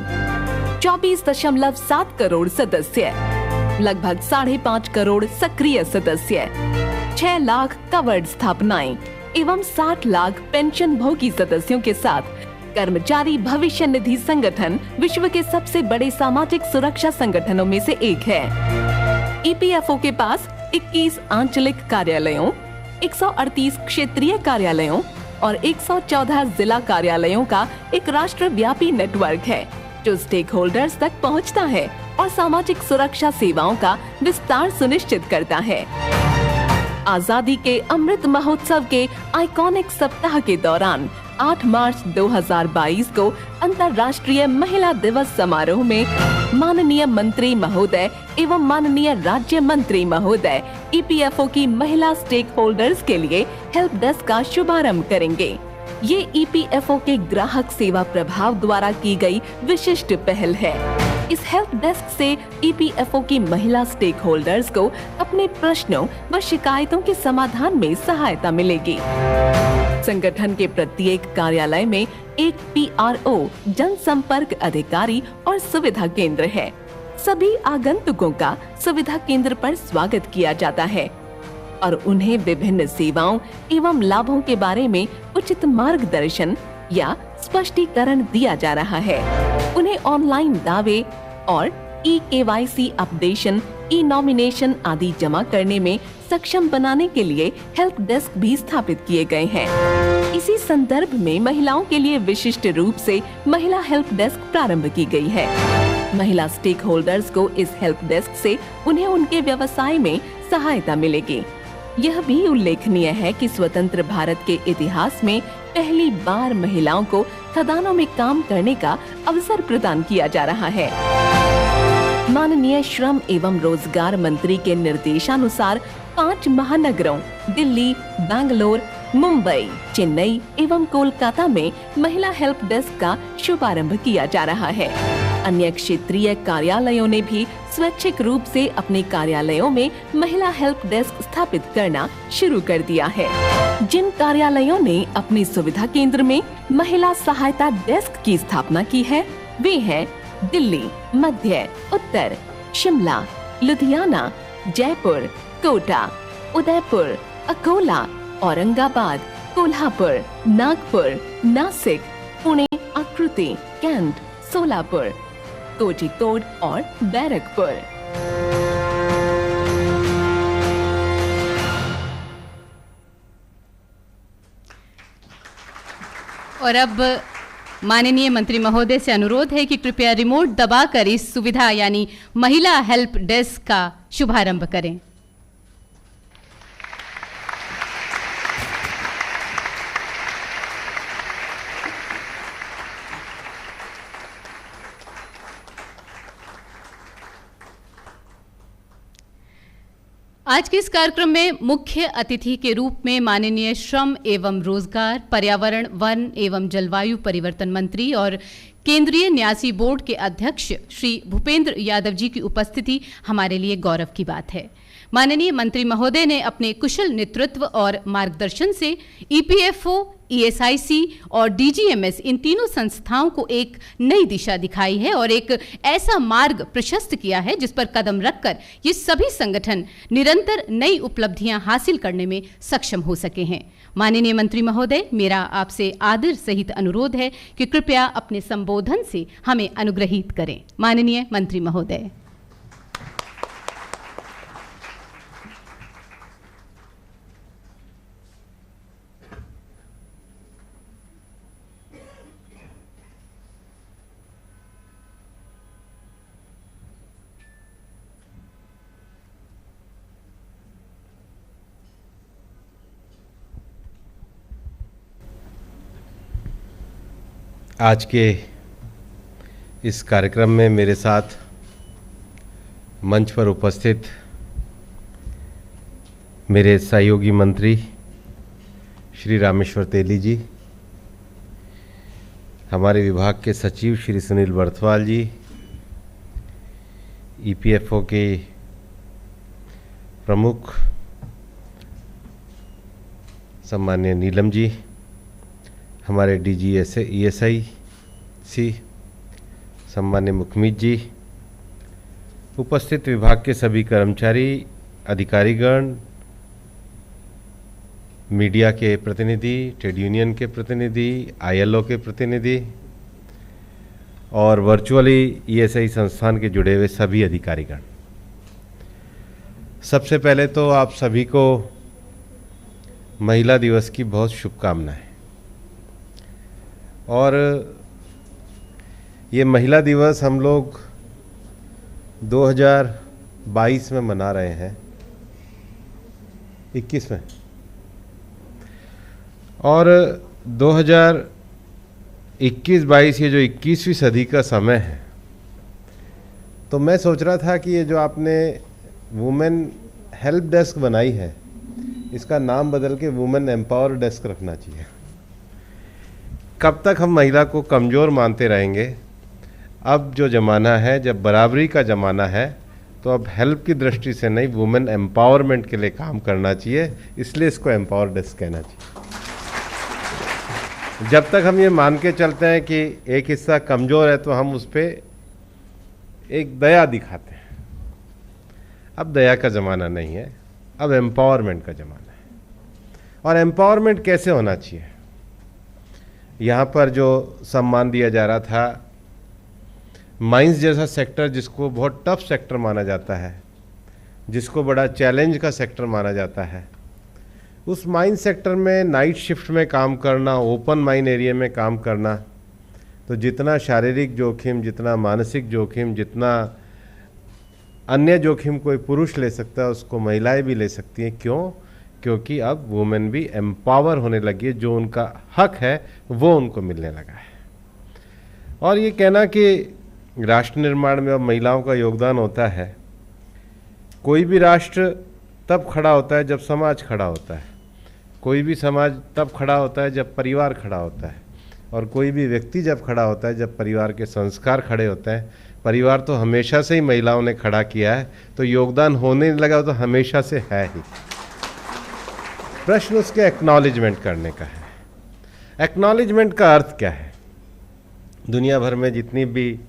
Speaker 4: 24.7 करोड़ सदस्य, लगभग 5.5 करोड़ सक्रिय सदस्य, 6 लाख कवर्ड स्थापनाएं एवं 60 लाख पेंशन भोगी सदस्यों के साथ कर्मचारी भविष्य निधि संगठन विश्व के सबसे बड़े सामाजिक सुरक्षा संगठनों में से एक है। ईपीएफओ के पास 21 आंचलिक कार्यालयों, 138 क्षेत्रीय कार्यालयों और 114 जिला कार्यालयों का एक राष्ट्रव्यापी नेटवर्क है जो स्टेक होल्डर्स तक पहुंचता है और सामाजिक सुरक्षा सेवाओं का विस्तार सुनिश्चित करता है। आजादी के अमृत महोत्सव के आइकॉनिक सप्ताह के दौरान 8 मार्च 2022 को अंतर्राष्ट्रीय महिला दिवस समारोह में माननीय मंत्री महोदय एवं माननीय राज्य मंत्री महोदय ईपीएफओ की महिला स्टेक होल्डर्स के लिए हेल्प डेस्क का शुभारंभ करेंगे। ये ईपीएफओ के ग्राहक सेवा प्रभाग द्वारा की गई विशिष्ट पहल है। इस हेल्प डेस्क से ईपीएफओ की महिला स्टेक होल्डर्स को अपने प्रश्नों व शिकायतों के समाधान में सहायता मिलेगी। संगठन के प्रत्येक कार्यालय में एक पीआरओ, जनसंपर्क अधिकारी और सुविधा केंद्र है। सभी आगंतुकों का सुविधा केंद्र पर स्वागत किया जाता है और उन्हें विभिन्न सेवाओं एवं लाभों के बारे में उचित मार्गदर्शन या स्पष्टीकरण दिया जा रहा है। उन्हें ऑनलाइन दावे और ई-केवाईसी अपडेशन, ई-नॉमिनेशन आदि जमा करने में सक्षम बनाने के लिए हेल्प डेस्क भी स्थापित किए गए हैं। इसी संदर्भ में महिलाओं के लिए विशिष्ट रूप से महिला हेल्प डेस्क प्रारंभ की गई है। महिला स्टेक होल्डर्स को इस हेल्प डेस्क से उन्हें उनके व्यवसाय में सहायता मिलेगी। यह भी उल्लेखनीय है कि स्वतंत्र भारत के इतिहास में पहली बार महिलाओं को खदानों में काम करने का अवसर प्रदान किया जा रहा है। माननीय श्रम एवं रोजगार मंत्री के निर्देशानुसार 5 महानगरों दिल्ली, बैंगलोर, मुंबई, चेन्नई एवं कोलकाता में महिला हेल्प डेस्क का शुभारंभ किया जा रहा है। अन्य क्षेत्रीय कार्यालयों ने भी स्वैच्छिक रूप से अपने कार्यालयों में महिला हेल्प डेस्क स्थापित करना शुरू कर दिया है। जिन कार्यालयों ने अपने सुविधा केंद्र में महिला सहायता डेस्क की स्थापना की है वे हैं दिल्ली, मध्य, उत्तर, शिमला, लुधियाना, जयपुर, कोटा, उदयपुर, अकोला, औरंगाबाद, कोल्हापुर, नागपुर, नासिक, पुणे, आकृति, कैंट, सोलापुर, कोझिकोड और बैरकपुर।
Speaker 1: और अब माननीय मंत्री महोदय से अनुरोध है कि कृपया रिमोट दबाकर इस सुविधा यानी महिला हेल्प डेस्क का शुभारंभ करें। आज के इस कार्यक्रम में मुख्य अतिथि के रूप में माननीय श्रम एवं रोजगार, पर्यावरण, वन एवं जलवायु परिवर्तन मंत्री और केंद्रीय न्यासी बोर्ड के अध्यक्ष श्री भूपेंद्र यादव जी की उपस्थिति हमारे लिए गौरव की बात है। माननीय मंत्री महोदय ने अपने कुशल नेतृत्व और मार्गदर्शन से ईपीएफओ, ईएसआईसी और डीजीएमएस इन तीनों संस्थाओं को एक नई दिशा दिखाई है और एक ऐसा मार्ग प्रशस्त किया है जिस पर कदम रखकर ये सभी संगठन निरंतर नई उपलब्धियां हासिल करने में सक्षम हो सके हैं। माननीय मंत्री महोदय, मेरा आपसे आदर सहित अनुरोध है कि कृपया अपने संबोधन से हमें अनुग्रहित करें। माननीय मंत्री महोदय।
Speaker 5: आज के इस कार्यक्रम में मेरे साथ मंच पर उपस्थित मेरे सहयोगी मंत्री श्री रामेश्वर तेली जी, हमारे विभाग के सचिव श्री सुनील बर्थवाल जी, ईपीएफओ के प्रमुख सम्मान्य नीलम जी, हमारे डीजी ESI सी सम्मान्य मुखमित जी, उपस्थित विभाग के सभी कर्मचारी, अधिकारीगण, मीडिया के प्रतिनिधि, ट्रेड यूनियन के प्रतिनिधि, ILO के प्रतिनिधि और वर्चुअली ESI संस्थान के जुड़े हुए सभी अधिकारीगण, सबसे पहले तो आप सभी को महिला दिवस की बहुत शुभकामनाएं। और ये महिला दिवस हम लोग 2022 में मना रहे हैं, 21 में, और 2021-22 ये जो 21वीं सदी का समय है, तो मैं सोच रहा था कि ये जो आपने वुमेन हेल्प डेस्क बनाई है, इसका नाम बदल के वुमेन एम्पावर डेस्क रखना चाहिए। कब तक हम महिला को कमज़ोर मानते रहेंगे? अब जो ज़माना है, जब बराबरी का ज़माना है, तो अब हेल्प की दृष्टि से नहीं, वुमेन एम्पावरमेंट के लिए काम करना चाहिए, इसलिए इसको एम्पावर डेस्क कहना चाहिए। जब तक हम ये मान के चलते हैं कि एक हिस्सा कमज़ोर है तो हम उस पर एक दया दिखाते हैं। अब दया का ज़माना नहीं है, अब एम्पावरमेंट का ज़माना है। और एम्पावरमेंट कैसे होना चाहिए? यहाँ पर जो सम्मान दिया जा रहा था, माइंस जैसा सेक्टर जिसको बहुत टफ सेक्टर माना जाता है, जिसको बड़ा चैलेंज का सेक्टर माना जाता है, उस माइन सेक्टर में नाइट शिफ्ट में काम करना, ओपन माइन एरिया में काम करना, तो जितना शारीरिक जोखिम, जितना मानसिक जोखिम, जितना अन्य जोखिम कोई पुरुष ले सकता है, उसको महिलाएं भी ले सकती हैं। क्यों? क्योंकि अब वुमेन भी एम्पावर होने लगी है, जो उनका हक है वो उनको मिलने लगा है। और ये कहना कि राष्ट्र निर्माण में अब महिलाओं का योगदान होता है, कोई भी राष्ट्र तब खड़ा होता है जब समाज खड़ा होता है, कोई भी समाज तब खड़ा होता है जब परिवार खड़ा होता है, और कोई भी व्यक्ति जब खड़ा होता है जब परिवार के संस्कार खड़े होते हैं। परिवार तो हमेशा से ही महिलाओं ने खड़ा किया है, तो योगदान होने लगा तो हमेशा से है ही। प्रश्न उसके एक्नॉलेजमेंट करने का है। एक्नॉलेजमेंट का अर्थ क्या है? दुनिया भर में जितनी भी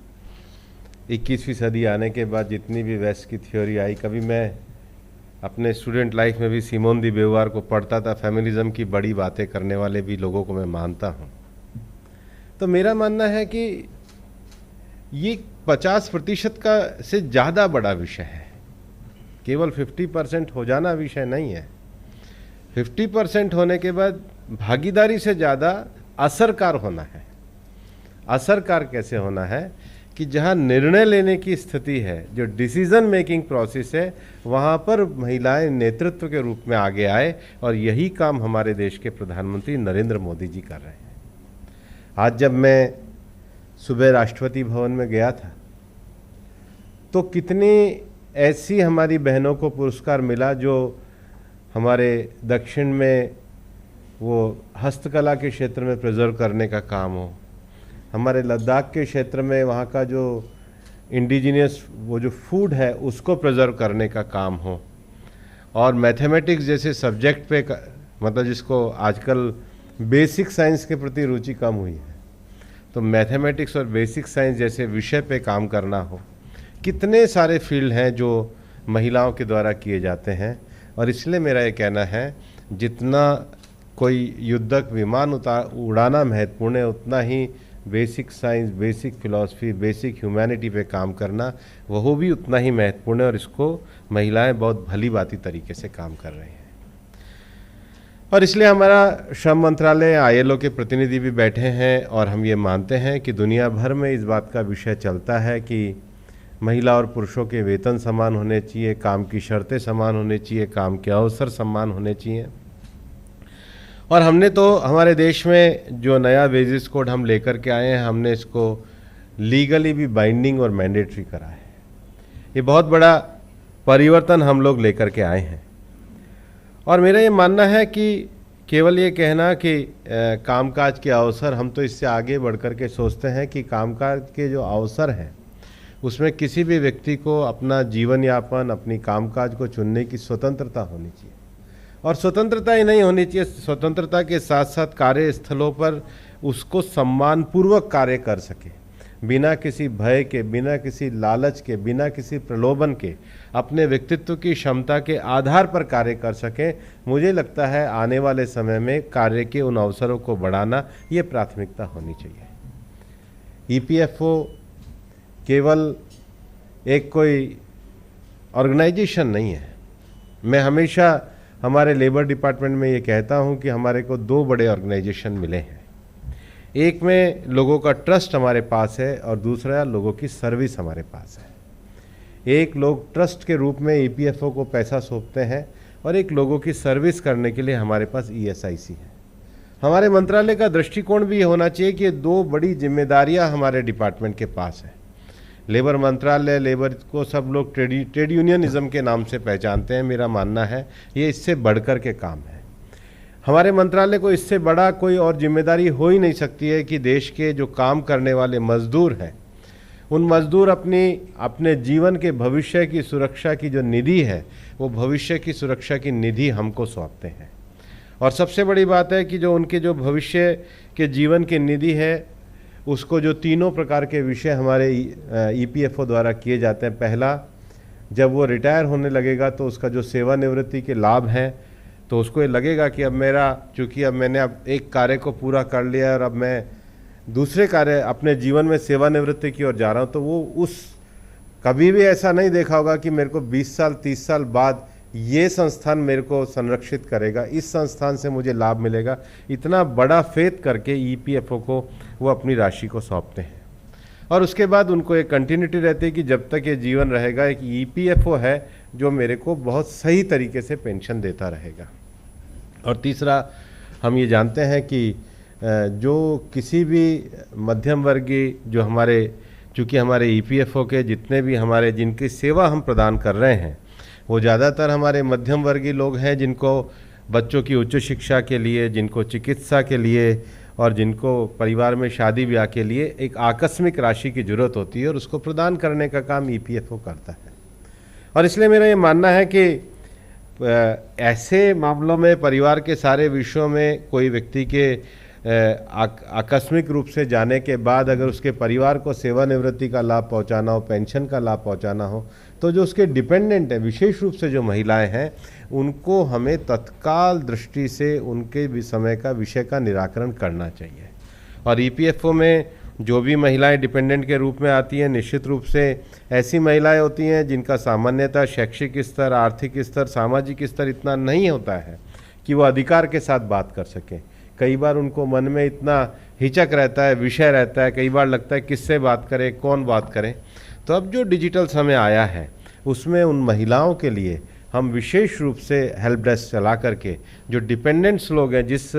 Speaker 5: 21वीं सदी आने के बाद जितनी भी वेस्ट की थ्योरी आई, कभी मैं अपने स्टूडेंट लाइफ में भी सिमोन दी बेवार को पढ़ता था, फेमिनिज्म की बड़ी बातें करने वाले भी लोगों को मैं मानता हूँ। तो मेरा मानना है कि ये 50% का से ज़्यादा बड़ा विषय है, केवल 50% हो जाना विषय नहीं है। 50% होने के बाद भागीदारी से ज़्यादा असरकार होना है। असरकार कैसे होना है? कि जहाँ निर्णय लेने की स्थिति है, जो डिसीजन मेकिंग प्रोसेस है, वहाँ पर महिलाएं नेतृत्व के रूप में आगे आए, और यही काम हमारे देश के प्रधानमंत्री नरेंद्र मोदी जी कर रहे हैं। आज जब मैं सुबह राष्ट्रपति भवन में गया था, तो कितनी ऐसी हमारी बहनों को पुरस्कार मिला जो हमारे दक्षिण में वो हस्तकला के क्षेत्र में प्रिजर्व करने का काम हो, हमारे लद्दाख के क्षेत्र में वहाँ का जो इंडिजिनियस वो जो फूड है उसको प्रिजर्व करने का काम हो, और मैथमेटिक्स जैसे सब्जेक्ट पे मतलब जिसको आजकल बेसिक साइंस के प्रति रुचि कम हुई है, तो मैथमेटिक्स और बेसिक साइंस जैसे विषय पे काम करना हो। कितने सारे फील्ड हैं जो महिलाओं के द्वारा किए जाते हैं। और इसलिए मेरा ये कहना है, जितना कोई युद्धक विमान उड़ाना महत्वपूर्ण है, उतना ही basic science, basic philosophy, basic humanity पे काम करना वह भी उतना ही महत्वपूर्ण है, और इसको महिलाएं बहुत भली भांति तरीके से काम कर रही हैं। और इसलिए हमारा श्रम मंत्रालय, ILO के प्रतिनिधि भी बैठे हैं, और हम ये मानते हैं कि दुनिया भर में इस बात का विषय चलता है कि महिला और पुरुषों के वेतन समान होने चाहिए, काम की शर्तें समान होने चाहिए, काम के अवसर समान होने चाहिए। और हमने तो हमारे देश में जो नया वेजेस कोड हम लेकर के आए हैं, हमने इसको लीगली भी बाइंडिंग और मैंडेटरी करा है। ये बहुत बड़ा परिवर्तन हम लोग लेकर के आए हैं। और मेरा ये मानना है कि केवल ये कहना कि कामकाज के अवसर, हम तो इससे आगे बढ़ कर के सोचते हैं कि कामकाज के जो अवसर हैं उसमें किसी भी व्यक्ति को अपना जीवन यापन, अपनी कामकाज को चुनने की स्वतंत्रता होनी चाहिए। और स्वतंत्रता ही नहीं होनी चाहिए, स्वतंत्रता के साथ साथ कार्यस्थलों पर उसको सम्मानपूर्वक कार्य कर सके, बिना किसी भय के, बिना किसी लालच के, बिना किसी प्रलोभन के, अपने व्यक्तित्व की क्षमता के आधार पर कार्य कर सकें। मुझे लगता है आने वाले समय में कार्य के उन अवसरों को बढ़ाना ये प्राथमिकता होनी चाहिए। ईपीएफओ केवल एक कोई ऑर्गेनाइजेशन नहीं है। मैं हमेशा हमारे लेबर डिपार्टमेंट में ये कहता हूँ कि हमारे को 2 बड़े ऑर्गेनाइजेशन मिले हैं। एक में लोगों का ट्रस्ट हमारे पास है और दूसरा लोगों की सर्विस हमारे पास है। एक लोग ट्रस्ट के रूप में ईपीएफओ को पैसा सौंपते हैं और एक लोगों की सर्विस करने के लिए हमारे पास ईएसआईसी है। हमारे मंत्रालय का दृष्टिकोण भी ये होना चाहिए कि 2 बड़ी जिम्मेदारियां हमारे डिपार्टमेंट के पास है। लेबर मंत्रालय, लेबर को सब लोग ट्रेड यूनियनिज्म के नाम से पहचानते हैं। मेरा मानना है ये इससे बढ़कर के काम है। हमारे मंत्रालय को इससे बड़ा कोई और जिम्मेदारी हो ही नहीं सकती है कि देश के जो काम करने वाले मजदूर हैं, उन मजदूर अपने जीवन के भविष्य की सुरक्षा की जो निधि है, वो भविष्य की सुरक्षा की निधि हमको सौंपते हैं। और सबसे बड़ी बात है कि जो उनके जो भविष्य के जीवन की निधि है, उसको जो 3 प्रकार के विषय हमारे ईपीएफओ द्वारा किए जाते हैं। पहला, जब वो रिटायर होने लगेगा तो उसका जो सेवानिवृत्ति के लाभ हैं, तो उसको ये लगेगा कि चूँकि अब मैंने एक कार्य को पूरा कर लिया और अब मैं दूसरे कार्य अपने जीवन में सेवानिवृत्ति की ओर जा रहा हूँ, तो वो कभी भी ऐसा नहीं देखा होगा कि मेरे को 20 साल 30 साल बाद ये संस्थान मेरे को संरक्षित करेगा, इस संस्थान से मुझे लाभ मिलेगा। इतना बड़ा फेथ करके ईपीएफओ को वो अपनी राशि को सौंपते हैं। और उसके बाद उनको एक कंटिन्यूटी रहती है कि जब तक ये जीवन रहेगा, एक ईपीएफओ है जो मेरे को बहुत सही तरीके से पेंशन देता रहेगा। और तीसरा, हम ये जानते हैं कि जो किसी भी मध्यम वर्गीय जो चूँकि हमारे ईपीएफओ के जितने भी जिनकी सेवा हम प्रदान कर रहे हैं, वो ज़्यादातर हमारे मध्यम वर्गीय लोग हैं, जिनको बच्चों की उच्च शिक्षा के लिए, जिनको चिकित्सा के लिए और जिनको परिवार में शादी ब्याह के लिए एक आकस्मिक राशि की ज़रूरत होती है, और उसको प्रदान करने का काम ईपीएफओ करता है। और इसलिए मेरा ये मानना है कि ऐसे मामलों में, परिवार के सारे विषयों में कोई व्यक्ति के आकस्मिक रूप से जाने के बाद अगर उसके परिवार को सेवानिवृत्ति का लाभ पहुंचाना हो, पेंशन का लाभ पहुंचाना हो, तो जो उसके डिपेंडेंट है, विशेष रूप से जो महिलाएं हैं, उनको हमें तत्काल दृष्टि से उनके भी समय का विषय का निराकरण करना चाहिए। और ईपीएफओ में जो भी महिलाएं डिपेंडेंट के रूप में आती हैं, निश्चित रूप से ऐसी महिलाएं होती हैं जिनका सामान्यतः शैक्षिक स्तर, आर्थिक स्तर, सामाजिक स्तर इतना नहीं होता है कि वो अधिकार के साथ बात कर सकें। कई बार उनको मन में इतना हिचक रहता है, विषय रहता है, कई बार लगता है किससे बात करें, कौन बात करें। तो अब जो डिजिटल समय आया है, उसमें उन महिलाओं के लिए हम विशेष रूप से हेल्प डेस्क चला करके, जो डिपेंडेंट्स लोग हैं, जिस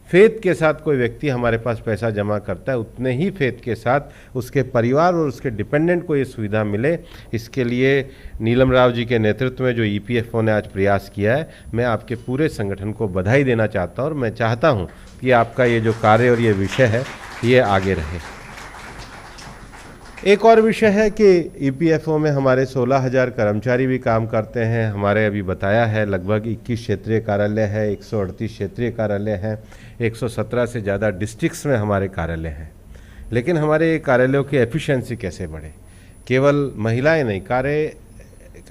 Speaker 5: फेथ के साथ कोई व्यक्ति हमारे पास पैसा जमा करता है, उतने ही फेथ के साथ उसके परिवार और उसके डिपेंडेंट को ये सुविधा मिले, इसके लिए नीलम राव जी के नेतृत्व में जो ईपीएफओ ने आज प्रयास किया है, मैं आपके पूरे संगठन को बधाई देना चाहता हूँ। और मैं चाहता हूँ कि आपका ये जो कार्य और ये विषय है, ये आगे रहे। एक और विषय है कि ईपीएफओ में हमारे 16,000 कर्मचारी भी काम करते हैं। हमारे अभी बताया है लगभग 21 क्षेत्रीय कार्यालय है, 138 क्षेत्रीय कार्यालय हैं, 117 से ज़्यादा डिस्ट्रिक्ट्स में हमारे कार्यालय हैं। लेकिन हमारे कार्यालयों की एफिशिएंसी कैसे बढ़े? केवल महिलाएं नहीं,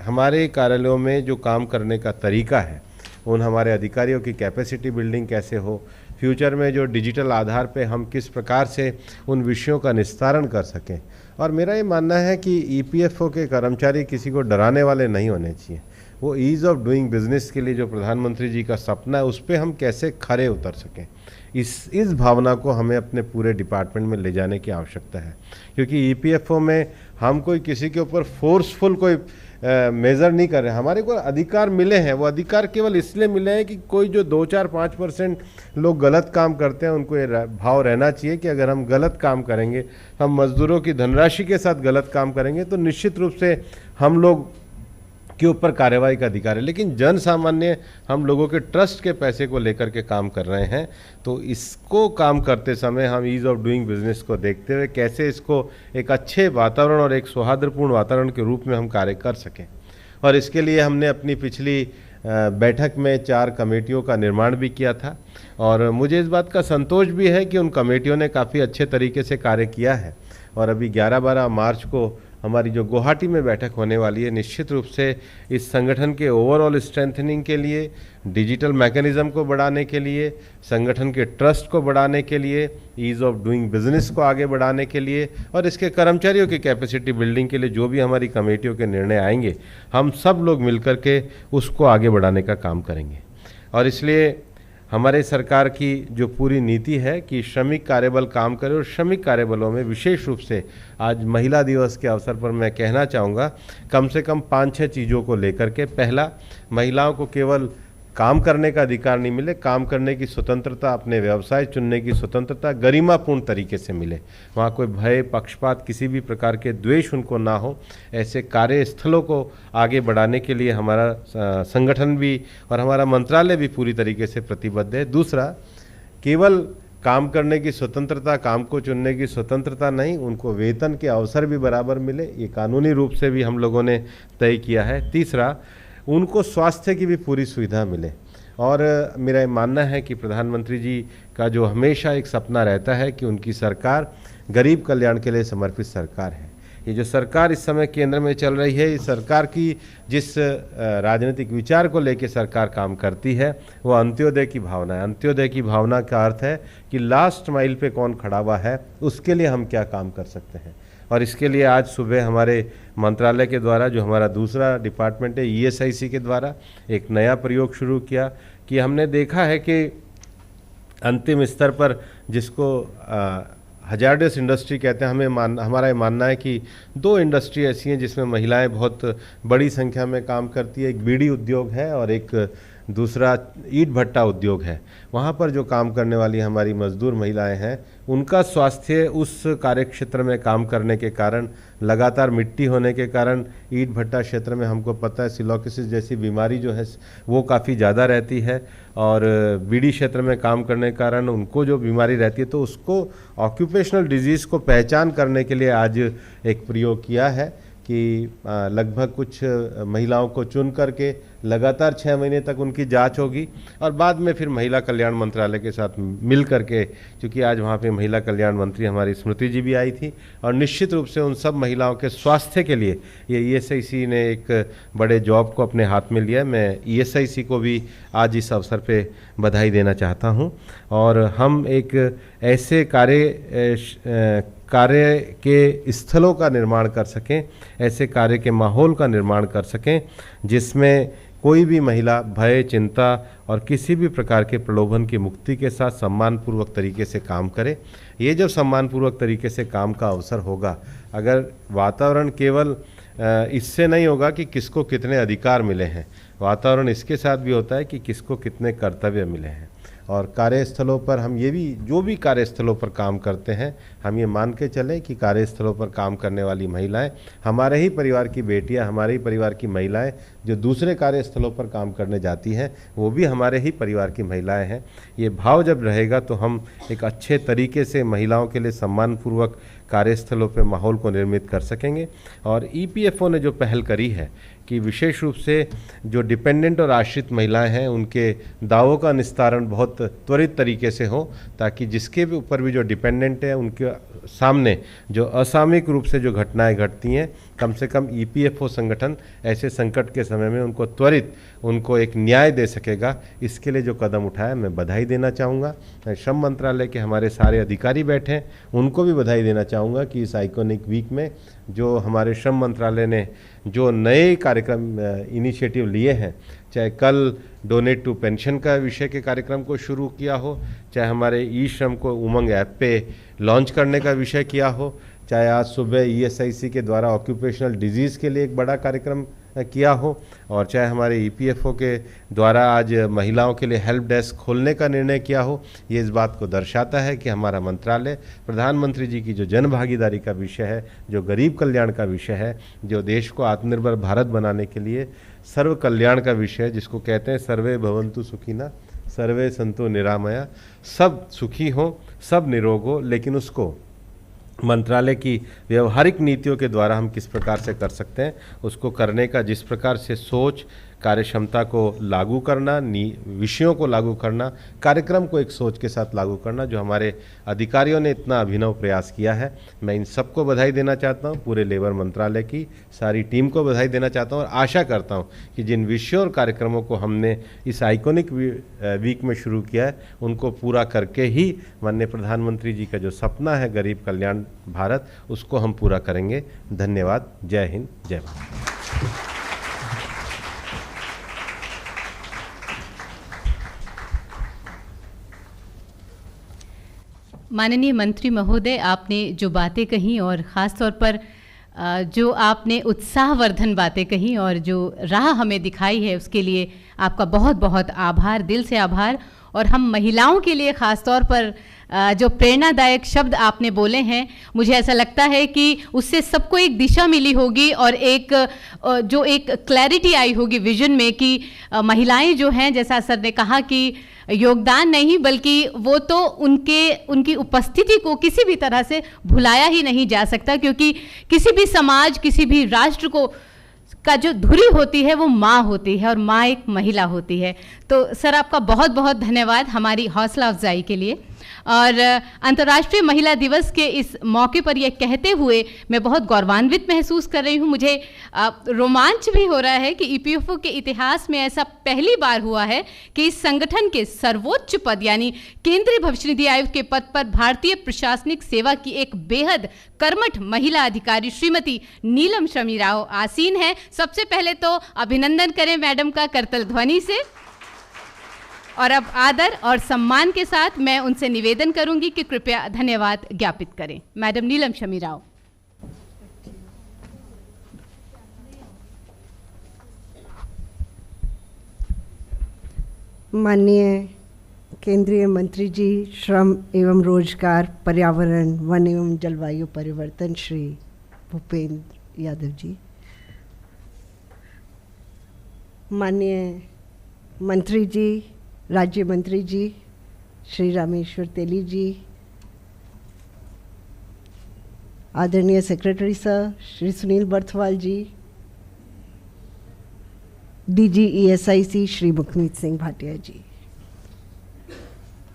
Speaker 5: हमारे कार्यालयों में जो काम करने का तरीका है, उन हमारे अधिकारियों की कैपेसिटी बिल्डिंग कैसे हो, फ्यूचर में जो डिजिटल आधार पे हम किस प्रकार से उन विषयों का निस्तारण कर सकें। और मेरा ये मानना है कि ईपीएफओ के कर्मचारी किसी को डराने वाले नहीं होने चाहिए। वो ईज़ ऑफ डूइंग बिजनेस के लिए जो प्रधानमंत्री जी का सपना है, उस पर हम कैसे खरे उतर सकें, इस भावना को हमें अपने पूरे डिपार्टमेंट में ले जाने की आवश्यकता है। क्योंकि ईपीएफओ में हम कोई किसी के ऊपर फोर्सफुल कोई मेज़र नहीं कर रहे। हमारे को अधिकार मिले हैं, वो अधिकार केवल इसलिए मिले हैं कि कोई जो 2-4-5% लोग गलत काम करते हैं, उनको ये भाव रहना चाहिए कि अगर हम गलत काम करेंगे, हम मजदूरों की धनराशि के साथ गलत काम करेंगे, तो निश्चित रूप से हम लोग के ऊपर कार्रवाई का अधिकार है। लेकिन जन सामान्य हम लोगों के ट्रस्ट के पैसे को लेकर के काम कर रहे हैं, तो इसको काम करते समय हम ईज़ ऑफ डूइंग बिजनेस को देखते हुए कैसे इसको एक अच्छे वातावरण और एक सौहार्दपूर्ण वातावरण के रूप में हम कार्य कर सकें। और इसके लिए हमने अपनी पिछली बैठक में 4 कमेटियों का निर्माण भी किया था और मुझे इस बात का संतोष भी है कि उन कमेटियों ने काफ़ी अच्छे तरीके से कार्य किया है। और अभी 11-12 मार्च को हमारी जो गुवाहाटी में बैठक होने वाली है, निश्चित रूप से इस संगठन के ओवरऑल स्ट्रेंथनिंग के लिए, डिजिटल मैकेनिज्म को बढ़ाने के लिए, संगठन के ट्रस्ट को बढ़ाने के लिए, ईज़ ऑफ डूइंग बिजनेस को आगे बढ़ाने के लिए और इसके कर्मचारियों की कैपेसिटी बिल्डिंग के लिए जो भी हमारी कमेटियों के निर्णय आएंगे, हम सब लोग मिलकर के उसको आगे बढ़ाने का काम करेंगे। और इसलिए हमारे सरकार की जो पूरी नीति है कि श्रमिक कार्यबल काम करे और श्रमिक कार्यबलों में विशेष रूप से आज महिला दिवस के अवसर पर मैं कहना चाहूँगा कम से कम 5-6 चीज़ों को लेकर के। पहला, महिलाओं को केवल काम करने का अधिकार नहीं मिले, काम करने की स्वतंत्रता, अपने व्यवसाय चुनने की स्वतंत्रता गरिमापूर्ण तरीके से मिले। वहाँ कोई भय, पक्षपात, किसी भी प्रकार के द्वेष उनको ना हो। ऐसे कार्यस्थलों को आगे बढ़ाने के लिए हमारा संगठन भी और हमारा मंत्रालय भी पूरी तरीके से प्रतिबद्ध है। दूसरा, केवल काम करने की स्वतंत्रता, काम को चुनने की स्वतंत्रता नहीं, उनको वेतन के अवसर भी बराबर मिले, ये कानूनी रूप से भी हम लोगों ने तय किया है। तीसरा, उनको स्वास्थ्य की भी पूरी सुविधा मिले। और मेरा ये मानना है कि प्रधानमंत्री जी का जो हमेशा एक सपना रहता है कि उनकी सरकार गरीब कल्याण के लिए समर्पित सरकार है। ये जो सरकार इस समय केंद्र में चल रही है, इस सरकार की जिस राजनीतिक विचार को लेकर सरकार काम करती है वो अंत्योदय की भावना है। अंत्योदय की भावना का अर्थ है कि लास्ट माइल पे कौन खड़ा हुआ है, उसके लिए हम क्या काम कर सकते हैं। और इसके लिए आज सुबह हमारे मंत्रालय के द्वारा, जो हमारा दूसरा डिपार्टमेंट है ESIC के द्वारा, एक नया प्रयोग शुरू किया कि हमने देखा है कि अंतिम स्तर पर जिसको हजार्डस इंडस्ट्री कहते हैं, हमारा ये मानना है कि 2 इंडस्ट्री ऐसी हैं जिसमें महिलाएं बहुत बड़ी संख्या में काम करती है। एक बीड़ी उद्योग है और एक दूसरा ईंट भट्टा उद्योग है। वहाँ पर जो काम करने वाली हमारी मजदूर महिलाएं हैं, उनका स्वास्थ्य उस कार्य क्षेत्र में काम करने के कारण, लगातार मिट्टी होने के कारण, ईंट भट्टा क्षेत्र में हमको पता है सिलोकिसिस जैसी बीमारी जो है वो काफ़ी ज़्यादा रहती है और बीड़ी क्षेत्र में काम करने के कारण उनको जो बीमारी रहती है, तो उसको ऑक्यूपेशनल डिजीज़ को पहचान करने के लिए आज एक प्रयोग किया है कि लगभग कुछ महिलाओं को चुन करके लगातार 6 महीने तक उनकी जांच होगी और बाद में फिर महिला कल्याण मंत्रालय के साथ मिल करके, क्योंकि आज वहाँ पे महिला कल्याण मंत्री हमारी स्मृति जी भी आई थी और निश्चित रूप से उन सब महिलाओं के स्वास्थ्य के लिए ये ESIC ने एक बड़े जॉब को अपने हाथ में लिया। मैं ESIC को भी आज इस अवसर पे बधाई देना चाहता हूँ और हम एक ऐसे कार्य के स्थलों का निर्माण कर सकें, ऐसे कार्य के माहौल का निर्माण कर सकें जिसमें कोई भी महिला भय, चिंता और किसी भी प्रकार के प्रलोभन की मुक्ति के साथ सम्मानपूर्वक तरीके से काम करे। ये जब सम्मानपूर्वक तरीके से काम का अवसर होगा, अगर वातावरण केवल इससे नहीं होगा कि किसको कितने अधिकार मिले हैं, वातावरण इसके साथ भी होता है कि किसको कितने कर्तव्य मिले हैं। और कार्यस्थलों पर हम ये भी, जो भी कार्यस्थलों पर काम करते हैं, हम ये मान के चलें कि कार्यस्थलों पर काम करने वाली महिलाएं हमारे ही परिवार की बेटियां, हमारे ही परिवार की महिलाएं जो दूसरे कार्यस्थलों पर काम करने जाती हैं, वो भी हमारे ही परिवार की महिलाएं हैं। ये भाव जब रहेगा तो हम एक अच्छे तरीके से महिलाओं के लिए सम्मानपूर्वक कार्यस्थलों पर माहौल को निर्मित कर सकेंगे। और EPFO ने जो पहल करी है कि विशेष रूप से जो डिपेंडेंट और आश्रित महिलाएं हैं, उनके दावों का निस्तारण बहुत त्वरित तरीके से हो, ताकि जिसके भी ऊपर भी जो डिपेंडेंट है उनके सामने जो असामयिक रूप से जो घटनाएं घटती हैं, कम से कम EPFO संगठन ऐसे संकट के समय में उनको त्वरित उनको एक न्याय दे सकेगा। इसके लिए जो कदम उठाया, मैं बधाई देना चाहूँगा। श्रम मंत्रालय के हमारे सारे अधिकारी बैठे हैं, उनको भी बधाई देना चाहूँगा कि इस आइकॉनिक वीक में जो हमारे श्रम मंत्रालय ने जो नए कार्यक्रम इनिशिएटिव लिए हैं, चाहे कल डोनेट टू पेंशन का विषय के कार्यक्रम को शुरू किया हो, चाहे हमारे ई-श्रम को उमंग ऐप पे लॉन्च करने का विषय किया हो, चाहे आज सुबह ESIC के द्वारा ऑक्यूपेशनल डिजीज़ के लिए एक बड़ा कार्यक्रम किया हो, और चाहे हमारे EPFO के द्वारा आज महिलाओं के लिए हेल्प डेस्क खोलने का निर्णय किया हो। ये इस बात को दर्शाता है कि हमारा मंत्रालय प्रधानमंत्री जी की जो जन भागीदारी का विषय है, जो गरीब कल्याण का विषय है, जो देश को आत्मनिर्भर भारत बनाने के लिए सर्व कल्याण का विषय है, जिसको कहते हैं सर्वे भवन्तु सुखिना सर्वे सन्तु निरामया, सब सुखी हो, सब निरोग हो, लेकिन उसको मंत्रालय की व्यवहारिक नीतियों के द्वारा हम किस प्रकार से कर सकते हैं, उसको करने का जिस प्रकार से सोच, कार्यक्षमता को लागू करना, विषयों को लागू करना, कार्यक्रम को एक सोच के साथ लागू करना, जो हमारे अधिकारियों ने इतना अभिनव प्रयास किया है। मैं इन सबको बधाई देना चाहता हूं, पूरे लेबर मंत्रालय की सारी टीम को बधाई देना चाहता हूं और आशा करता हूं कि जिन विषयों और कार्यक्रमों को हमने इस आइकॉनिक वीक में शुरू किया है उनको पूरा करके ही माननीय प्रधानमंत्री जी का जो सपना है गरीब कल्याण भारत, उसको हम पूरा करेंगे। धन्यवाद। जय हिंद, जय भारत।
Speaker 1: माननीय मंत्री महोदय, आपने जो बातें कही और ख़ास तौर पर जो आपने उत्साहवर्धन बातें कही और जो राह हमें दिखाई है उसके लिए आपका बहुत बहुत आभार, दिल से आभार। और हम महिलाओं के लिए ख़ास तौर पर जो प्रेरणादायक शब्द आपने बोले हैं, मुझे ऐसा लगता है कि उससे सबको एक दिशा मिली होगी और एक जो एक क्लैरिटी आई होगी विजन में कि महिलाएं जो हैं, जैसा सर ने कहा कि योगदान नहीं बल्कि वो तो उनकी उपस्थिति को किसी भी तरह से भुलाया ही नहीं जा सकता, क्योंकि किसी भी समाज, किसी भी राष्ट्र का जो धुरी होती है वो माँ होती है और माँ एक महिला होती है। तो सर आपका बहुत बहुत धन्यवाद हमारी हौसला अफजाई के लिए। और अंतर्राष्ट्रीय महिला दिवस के इस मौके पर यह कहते हुए मैं बहुत गौरवान्वित महसूस कर रही हूँ, मुझे रोमांच भी हो रहा है कि ईपीएफओ के इतिहास में ऐसा पहली बार हुआ है कि इस संगठन के सर्वोच्च पद यानी केंद्रीय भविष्य निधि आयुक्त के पद पर भारतीय प्रशासनिक सेवा की एक बेहद कर्मठ महिला अधिकारी श्रीमती नीलम शमी राव आसीन है। सबसे पहले तो अभिनंदन करें मैडम का करतल ध्वनि से। और अब आदर और सम्मान के साथ मैं उनसे निवेदन करूंगी कि कृपया धन्यवाद ज्ञापित करें। मैडम नीलम शमी राव।
Speaker 6: माननीय केंद्रीय मंत्री जी श्रम एवं रोजगार, पर्यावरण, वन एवं जलवायु परिवर्तन श्री भूपेंद्र यादव जी, माननीय मंत्री जी, राज्य मंत्री जी श्री रामेश्वर तेली जी, आदरणीय सेक्रेटरी सर श्री सुनील बर्थवाल जी, डीजी ESIC श्री मुखमीत सिंह भाटिया जी,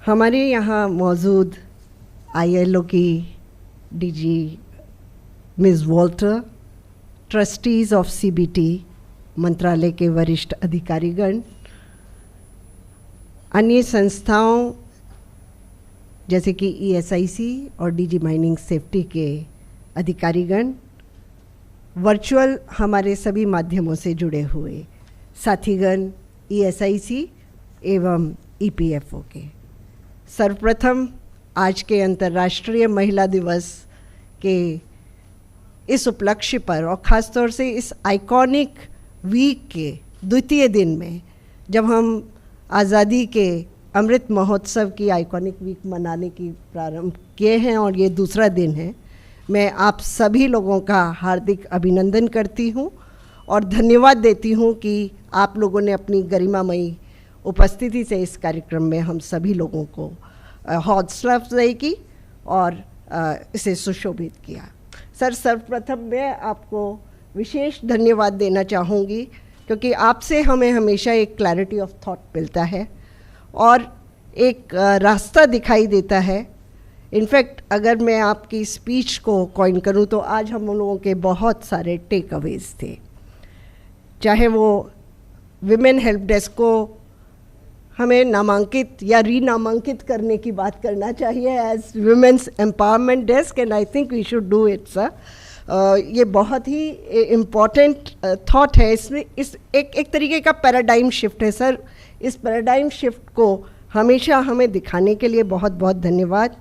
Speaker 6: हमारे यहाँ मौजूद ILO की DG miss Walter, trustees of CBT मंत्रालय के वरिष्ठ अधिकारीगण, अन्य संस्थाओं जैसे कि ESIC और डीजी माइनिंग सेफ्टी के अधिकारीगण, वर्चुअल हमारे सभी माध्यमों से जुड़े हुए साथीगण ESIC एवं EPFO के, सर्वप्रथम आज के अंतर्राष्ट्रीय महिला दिवस के इस उपलक्ष्य पर और ख़ास तौर से इस आइकॉनिक वीक के द्वितीय दिन में, जब हम आज़ादी के अमृत महोत्सव की आइकॉनिक वीक मनाने की प्रारंभ किए हैं और ये दूसरा दिन है, मैं आप सभी लोगों का हार्दिक अभिनंदन करती हूँ और धन्यवाद देती हूँ कि आप लोगों ने अपनी गरिमामयी उपस्थिति से इस कार्यक्रम में हम सभी लोगों को हौसला अफजाई की और इसे सुशोभित किया। सर, सर्वप्रथम मैं आपको विशेष धन्यवाद देना चाहूँगी क्योंकि आपसे हमें हमेशा एक क्लैरिटी ऑफ थॉट मिलता है और एक रास्ता दिखाई देता है। इनफैक्ट अगर मैं आपकी स्पीच को कॉइन करूं तो आज हम लोगों के बहुत सारे टेक अवेज थे, चाहे वो विमेन हेल्प डेस्क को हमें नामांकित या रीनामांकित करने की बात करना चाहिए as women's empowerment desk, and I think we should do it sir. ये बहुत ही इम्पॉर्टेंट थॉट है। इसमें इस एक तरीके का पैराडाइम शिफ्ट है सर। इस पैराडाइम शिफ्ट को हमेशा हमें दिखाने के लिए बहुत बहुत धन्यवाद।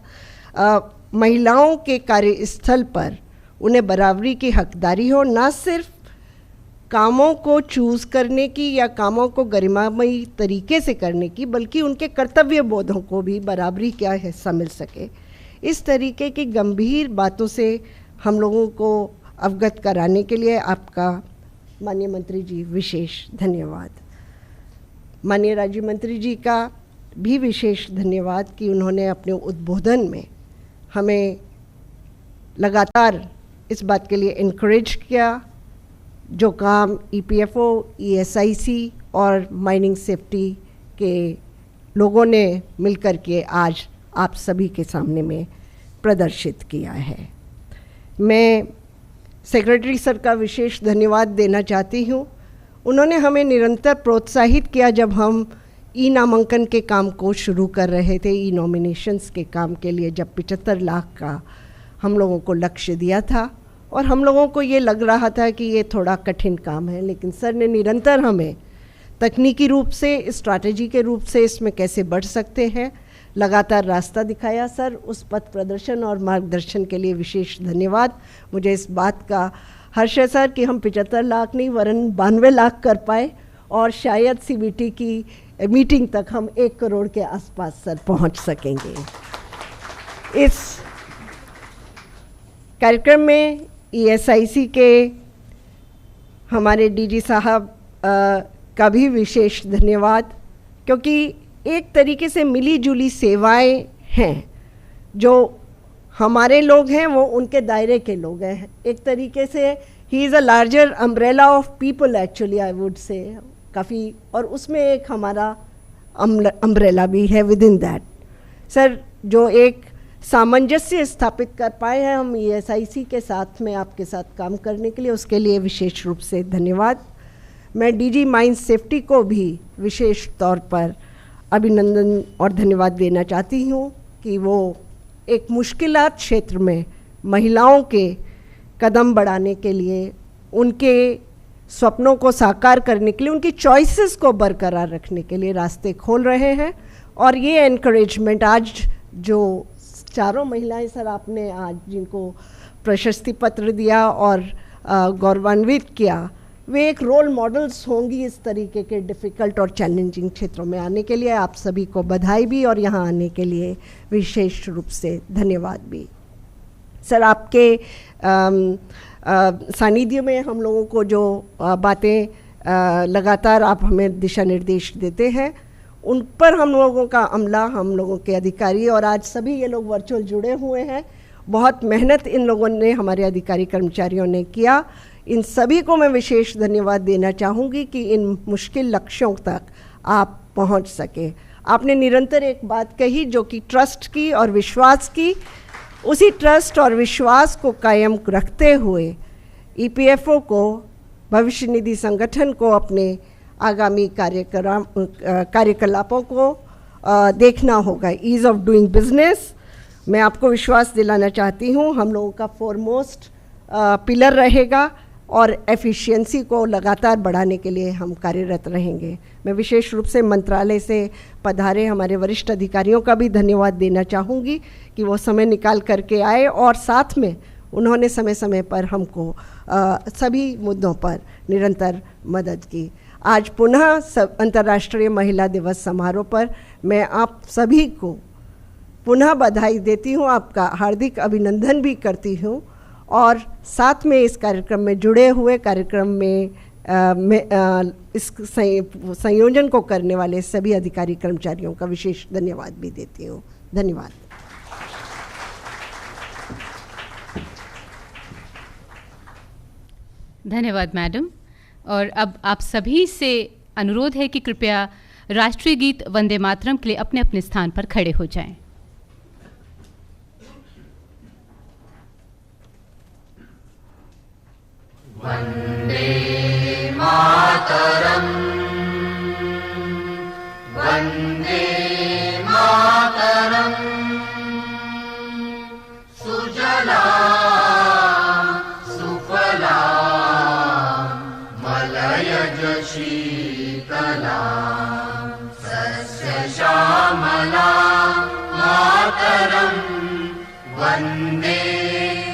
Speaker 6: महिलाओं के कार्यस्थल पर उन्हें बराबरी की हकदारी हो, ना सिर्फ कामों को चूज़ करने की या कामों को गरिमामयी तरीके से करने की, बल्कि उनके कर्तव्य बोधों को भी बराबरी का हिस्सा मिल सके। इस तरीके की गंभीर बातों से हम लोगों को अवगत कराने के लिए आपका माननीय मंत्री जी विशेष धन्यवाद। माननीय राज्य मंत्री जी का भी विशेष धन्यवाद कि उन्होंने अपने उद्बोधन में हमें लगातार इस बात के लिए इनकरेज किया। जो काम EPFO, ESIC और माइनिंग सेफ्टी के लोगों ने मिलकर के आज आप सभी के सामने में प्रदर्शित किया है। मैं सेक्रेटरी सर का विशेष धन्यवाद देना चाहती हूँ। उन्होंने हमें निरंतर प्रोत्साहित किया जब हम ई नामांकन के काम को शुरू कर रहे थे, ई नॉमिनेशंस के काम के लिए, जब 75 लाख का हम लोगों को लक्ष्य दिया था और हम लोगों को ये लग रहा था कि ये थोड़ा कठिन काम है, लेकिन सर ने निरंतर हमें तकनीकी रूप से, स्ट्रैटेजी के रूप से इसमें कैसे बढ़ सकते हैं, लगातार रास्ता दिखाया। सर, उस पथ प्रदर्शन और मार्गदर्शन के लिए विशेष धन्यवाद। मुझे इस बात का हर्ष है सर कि हम 75 लाख नहीं वरन 92 लाख कर पाए और शायद CBT की मीटिंग तक हम 1 करोड़ के आसपास सर पहुंच सकेंगे। इस कार्यक्रम में ESIC के हमारे DG साहब का भी विशेष धन्यवाद, क्योंकि एक तरीके से मिली जुली सेवाएं हैं। जो हमारे लोग हैं वो उनके दायरे के लोग हैं। एक तरीके से he is a larger umbrella of people actually, I would say काफ़ी, और उसमें एक हमारा अम्ब्रेला भी है विद इन दैट। सर, जो एक सामंजस्य स्थापित कर पाए हैं हम ESIC के साथ में आपके साथ काम करने के लिए, उसके लिए विशेष रूप से धन्यवाद। मैं DG माइन सेफ्टी को भी विशेष तौर पर अभिनंदन और धन्यवाद देना चाहती हूँ कि वो एक मुश्किलात क्षेत्र में महिलाओं के कदम बढ़ाने के लिए, उनके सपनों को साकार करने के लिए, उनकी चॉइसेस को बरकरार रखने के लिए रास्ते खोल रहे हैं। और ये एनकरेजमेंट आज जो 4 महिलाएं सर आपने आज जिनको प्रशस्ति पत्र दिया और गौरवान्वित किया, वे एक रोल मॉडल्स होंगी इस तरीके के डिफ़िकल्ट और चैलेंजिंग क्षेत्रों में आने के लिए। आप सभी को बधाई भी और यहाँ आने के लिए विशेष रूप से धन्यवाद भी। सर, आपके सानिध्य में हम लोगों को जो बातें लगातार आप हमें दिशा निर्देश देते हैं, उन पर हम लोगों का अमला, हम लोगों के अधिकारी, और आज सभी ये लोग वर्चुअल जुड़े हुए हैं, बहुत मेहनत इन लोगों ने, हमारे अधिकारी कर्मचारियों ने किया। इन सभी को मैं विशेष धन्यवाद देना चाहूँगी कि इन मुश्किल लक्ष्यों तक आप पहुँच सके। आपने निरंतर एक बात कही जो कि ट्रस्ट की और विश्वास की, उसी ट्रस्ट और विश्वास को कायम रखते हुए EPFO को, भविष्य निधि संगठन को अपने आगामी कार्यकलापों को देखना होगा। ईज़ ऑफ डूइंग बिजनेस, मैं आपको विश्वास दिलाना चाहती हूँ, हम लोगों का फोरमोस्ट पिलर रहेगा और एफिशिएंसी को लगातार बढ़ाने के लिए हम कार्यरत रहेंगे। मैं विशेष रूप से मंत्रालय से पधारे हमारे वरिष्ठ अधिकारियों का भी धन्यवाद देना चाहूँगी कि वो समय निकाल करके आए और साथ में उन्होंने समय समय पर हमको सभी मुद्दों पर निरंतर मदद की। आज पुनः अंतर्राष्ट्रीय महिला दिवस समारोह पर मैं आप सभी को पुनः बधाई देती हूँ, आपका हार्दिक अभिनंदन भी करती हूँ और साथ में इस कार्यक्रम में जुड़े हुए, कार्यक्रम में इस संयोजन को करने वाले सभी अधिकारी कर्मचारियों का विशेष धन्यवाद भी देती हूँ। धन्यवाद।
Speaker 1: धन्यवाद मैडम। और अब आप सभी से अनुरोध है कि कृपया राष्ट्रीय गीत वंदे मातरम के लिए अपने अपने स्थान पर खड़े हो जाएं।
Speaker 7: वंदे मातरम, वंदे मातरम, सुजला सुफला मलयज शीतला सस्य श्यामला मातरम, वंदे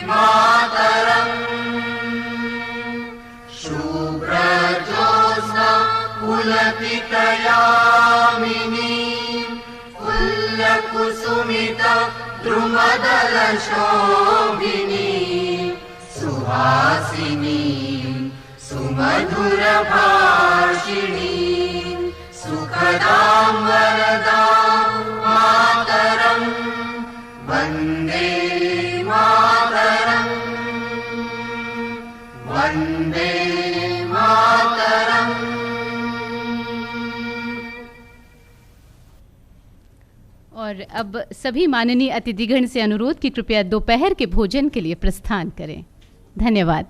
Speaker 7: मातरम। शुभ्रजोत्स्ना पुलकितयामिनी फुल्लकुसुमिता द्रुमदलशोभिनी सुहासिनी सुमधुरभाषिणी सुखदां वरदां मातरं, वन्दे मातरं, वन्दे मातरम्।
Speaker 1: अब सभी माननीय अतिथिगण से अनुरोध कि कृपया दोपहर के भोजन के लिए प्रस्थान करें। धन्यवाद।